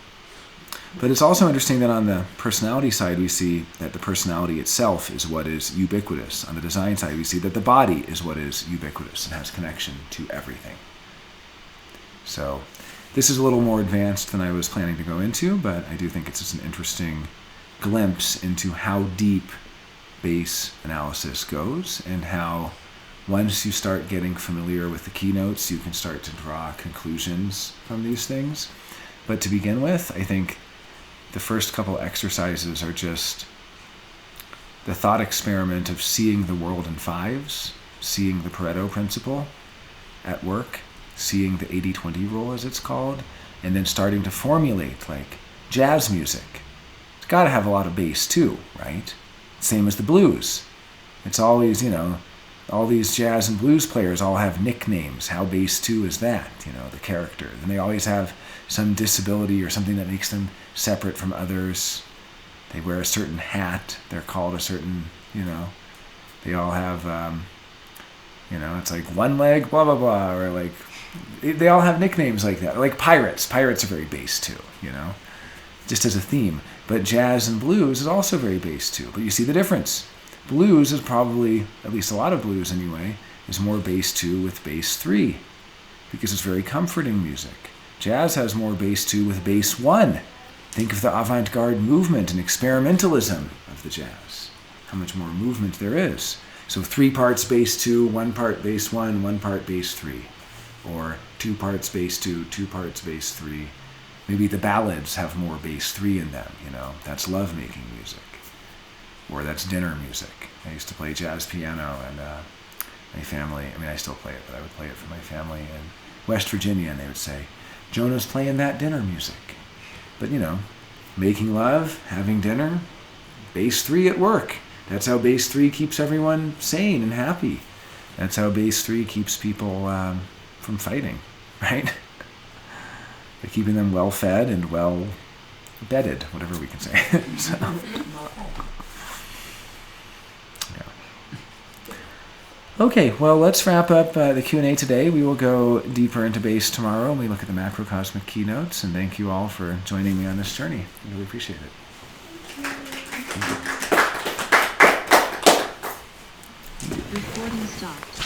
But it's also interesting that on the personality side, we see that the personality itself is what is ubiquitous. On the design side, we see that the body is what is ubiquitous and has connection to everything. So this is a little more advanced than I was planning to go into, but I do think it's just an interesting glimpse into how deep base analysis goes, and how once you start getting familiar with the keynotes, you can start to draw conclusions from these things. But to begin with, I think the first couple exercises are just the thought experiment of seeing the world in fives, seeing the Pareto principle at work, seeing the 80-20 rule as it's called, and then starting to formulate like jazz music. It's got to have a lot of bass too, right? Same as the blues. It's always, all these jazz and blues players all have nicknames. How bass 2 is that? The character. And they always have some disability or something that makes them separate from others. They wear a certain hat. They're called a certain, they all have, it's like one leg, blah, blah, blah, or like, they all have nicknames like that. Like pirates. Pirates are very bass too, just as a theme. But jazz and blues is also very bass too. But you see the difference. Blues is probably, at least a lot of blues anyway, is more bass 2 with bass 3, because it's very comforting music. Jazz has more bass 2 with bass 1. Think of the avant-garde movement and experimentalism of the jazz. How much more movement there is. So 3 parts bass 2, 1 part bass 1, 1 part bass 3. Or 2 parts bass 2, 2 parts bass 3. Maybe the ballads have more bass 3 in them, That's love-making music. Or that's dinner music. I used to play jazz piano, and my family, I still play it, but I would play it for my family in West Virginia, and they would say, Jonah's playing that dinner music. But, making love, having dinner, bass 3 at work. That's how bass 3 keeps everyone sane and happy. That's how bass 3 keeps people from fighting, right? By keeping them well-fed and well-bedded, whatever we can say. So, okay, well, let's wrap up the Q&A today. We will go deeper into bass tomorrow, and we look at the macrocosmic keynotes. And thank you all for joining me on this journey. I really appreciate it.
Recording stopped.